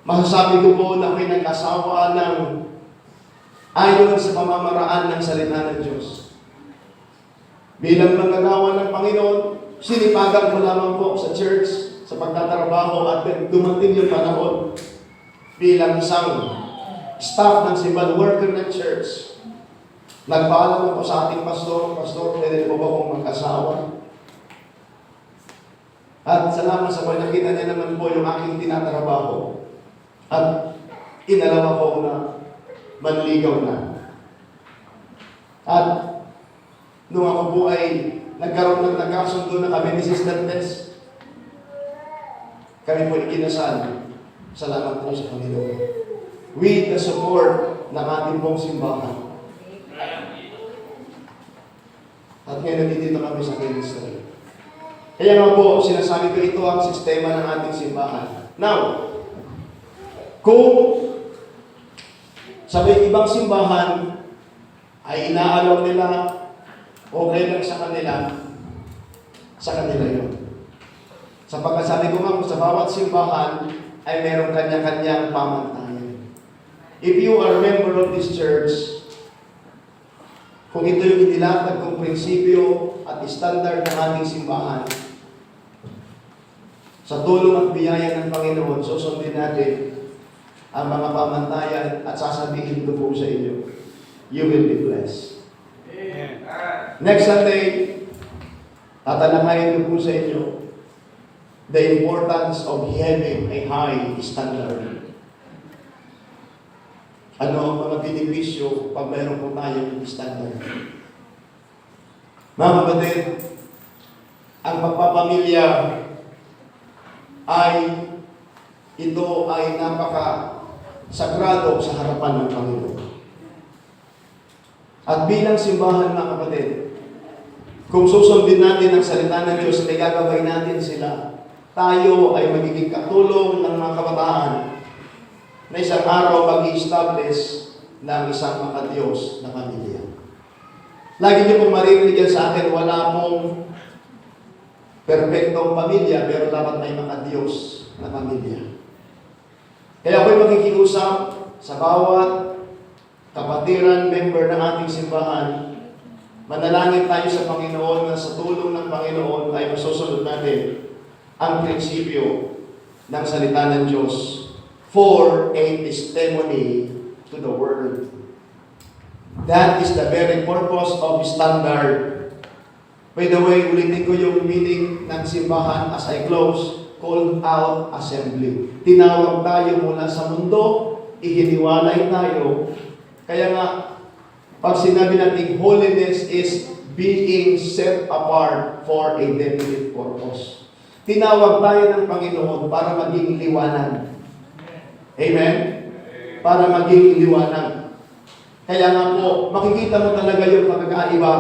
Masasabi ko po na ako'y nag-asawa ng ayon sa pamamaraan ng salita ng Diyos. Bilang manggagawa ng Panginoon, sinipagan ko lamang po sa church, sa pagtatrabaho at dumating yung panahon bilang isang staff ng simbahan, worker ng church. Nagpaalam ako sa ating pastor, pwede po ba akong mag-asawa? At salamat sa Panginoon, nakita niya naman po yung aking tinatrabaho. At inalaw ako na manligaw na. At nung ako po ay nagkaroon ng nagkasundo na kami ni Sister Tess, kami po ikinasal. Salamat po sa Panginoon. With the support ng ating pong simbahan. At ngayon nandito kami sa ministry. Kaya nga po, sinasabi ko ito ang sistema ng ating simbahan. Now, kung sa may ibang simbahan ay inaalaw nila, okay lang sa kanila yun. Sapagkat sabi ko nga, sa bawat simbahan ay meron kanya-kanyang pamantayan. If you are a member of this church, kung ito yung inilatag kong prinsipyo at standard ng ating simbahan, sa tulong at biyaya ng Panginoon, susundin natin ang mga pamantayan at sasabihin ko po sa inyo, you will be blessed. Amen. Next Sunday, tatalakayin ko po sa inyo the importance of having a high standard. Ano ang mga benepisyo pag mayroon po tayong standard? Mga kapatid, ang pagpapamilya ito ay napaka-sagrado sa harapan ng Panginoon. At bilang simbahan, mga kapatid, kung susundin natin ang salita ng Diyos, may gagabay natin sila. Tayo ay magiging katulong ng mga kabataan na isang araw mag-i-establish ng isang makadiyos na pamilya. Lagi niyo pong maririnig yan sa akin, wala pong perfectong pamilya, pero dapat may makadiyos na pamilya. Kaya ako'y makikiusap sa bawat kapatiran, member ng ating simbahan, manalangin tayo sa Panginoon na sa tulong ng Panginoon ay masusunod natin ang prinsipyo ng salita ng Diyos for a testimony to the world. That is the very purpose of standard. By the way, ulitin ko yung meaning ng simbahan as I close, called out assembly. Tinawag tayo mula sa mundo, ihiniwalay tayo. Kaya nga, pag sinabi natin holiness is being set apart for a definite purpose. Tinawag tayo ng Panginoon para maging liwanag. Amen? Para maging liwanag. Kaya nga po, makikita mo talaga yung pagkakaiba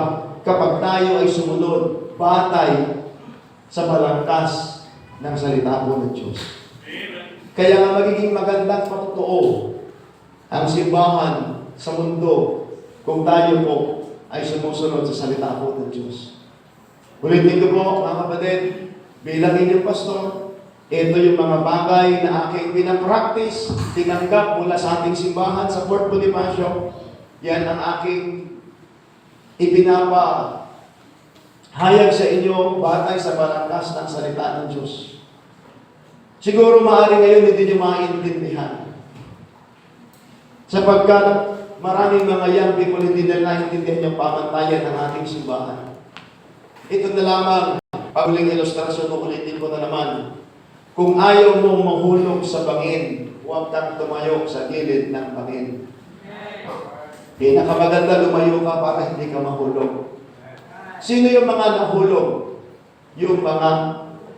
kapag tayo ay sumunod, batay sa balangkas ng salita po ng Diyos. Kaya nga magiging magandang patotoo ang simbahan sa mundo kung tayo po ay sumusunod sa salita po ng Diyos. Ulitin ko po, mga kapatid, bilang inyong pastor, ito yung mga bagay na aking pinapractice, tinanggap mula sa ating simbahan sa Fort Bonifacio. Yan ang aking ipinapahayag sa inyo batay sa balangkas ng salita ng Diyos. Siguro maaari ngayon hindi nyo maintindihan. Sapagkat maraming mga young people hindi na naintindihan yung pamantayan ng ating simbahan. Ito na lamang, paghuling ilustrasyon, ulitin ko na naman. Kung ayaw mong mahulog sa bangin, huwag kang tumayo sa gilid ng bangin. Pinakamaganda, lumayo ka para hindi ka mahulog. Sino yung mga nahulog? Yung mga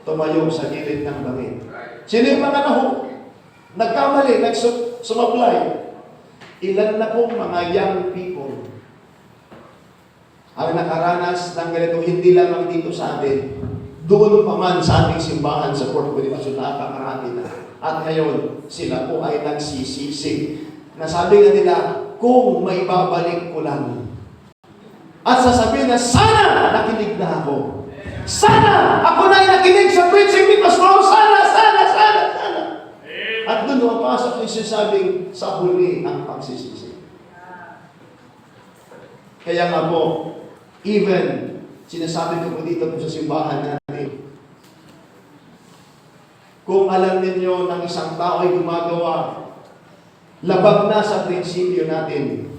tumayo sa gilid ng bangin. Sino yung mga nagkamali, nagsumablay? Ilan na pong mga young people ang nakaranas ng ganito, hindi lamang dito sa atin, doon pa man sa ating simbahan sa Fort Bonifacio, napakarami na. At ngayon, sila po ay nagsisisi. Nasabi nga nila, kung may babalik ko lang. At sasabihin na, sana nakinig na ako. Sana ako na nakinig sa preaching ni Pastor. Sana. At doon mapasok yung sinasabing sa huli ang pagsisisi. Kaya nga po, even sinasabi ko po dito sa simbahan natin, kung alam ninyo ng isang tao ay gumagawa, labag na sa prinsipyo natin,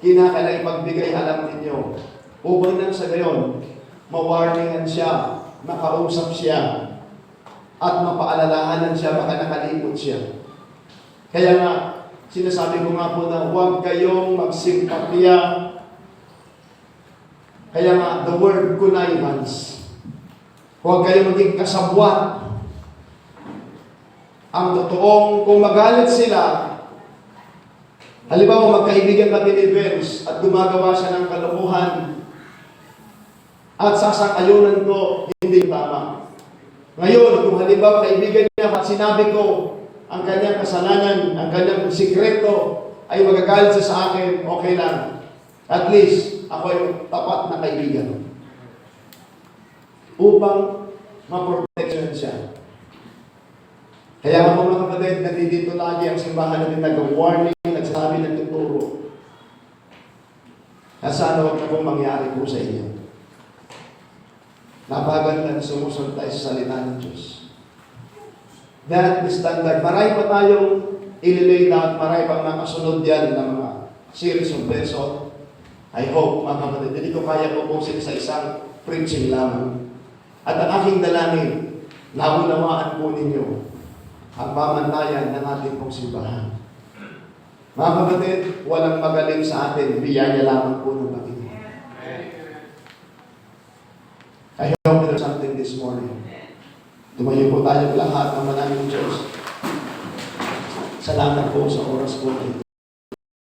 kinakailangan ipagbigay alam ninyo, upang nang sa gayon, mawarningan siya, makausap siya, at mapaalalahanan siya, baka nakalimot siya. Kaya nga, sinasabi ko nga po na huwag kayong magsimpatya. Kaya nga, the word connivance. Huwag kayong maging kasabwat. Ang totoong, kung magalit sila, halimbawa magkaibigan kami ni Vince at gumagawa siya ng kalokohan at sasang-ayunan ko, hindi tama. Ngayon, kung halimbawa kaibigan niya at sinabi ko ang kanyang kasalanan, ang kanyang sikreto, ay magagalit siya sa akin, okay lang. At least, ako ay tapat na kaibigan. Upang ma-protection siya. Kaya mga kapatid, nandito lagi ang simbahan natin nag-warning, nagsasabi ng tuturo. Sana huwag na pong mangyari po sa inyo. Napaganda na sumusunod tayo sa salita ng Diyos. That is standard. Marami pa tayong ililay na at marami pang nakasunod yan ng mga series of lesson. I hope, mga kapatid, hindi ko kaya pupusin sa isang preaching lamang. At ang aking dalangin, naunawaan po ninyo ang pamantayan ng ating pong simbahan. Mga kapatid, walang magaling sa atin, biyaya lamang po ng Panginoon. I hope there's something this morning. Tumayo po tayo lahat ng manaming Diyos. Salamat po sa oras po ito.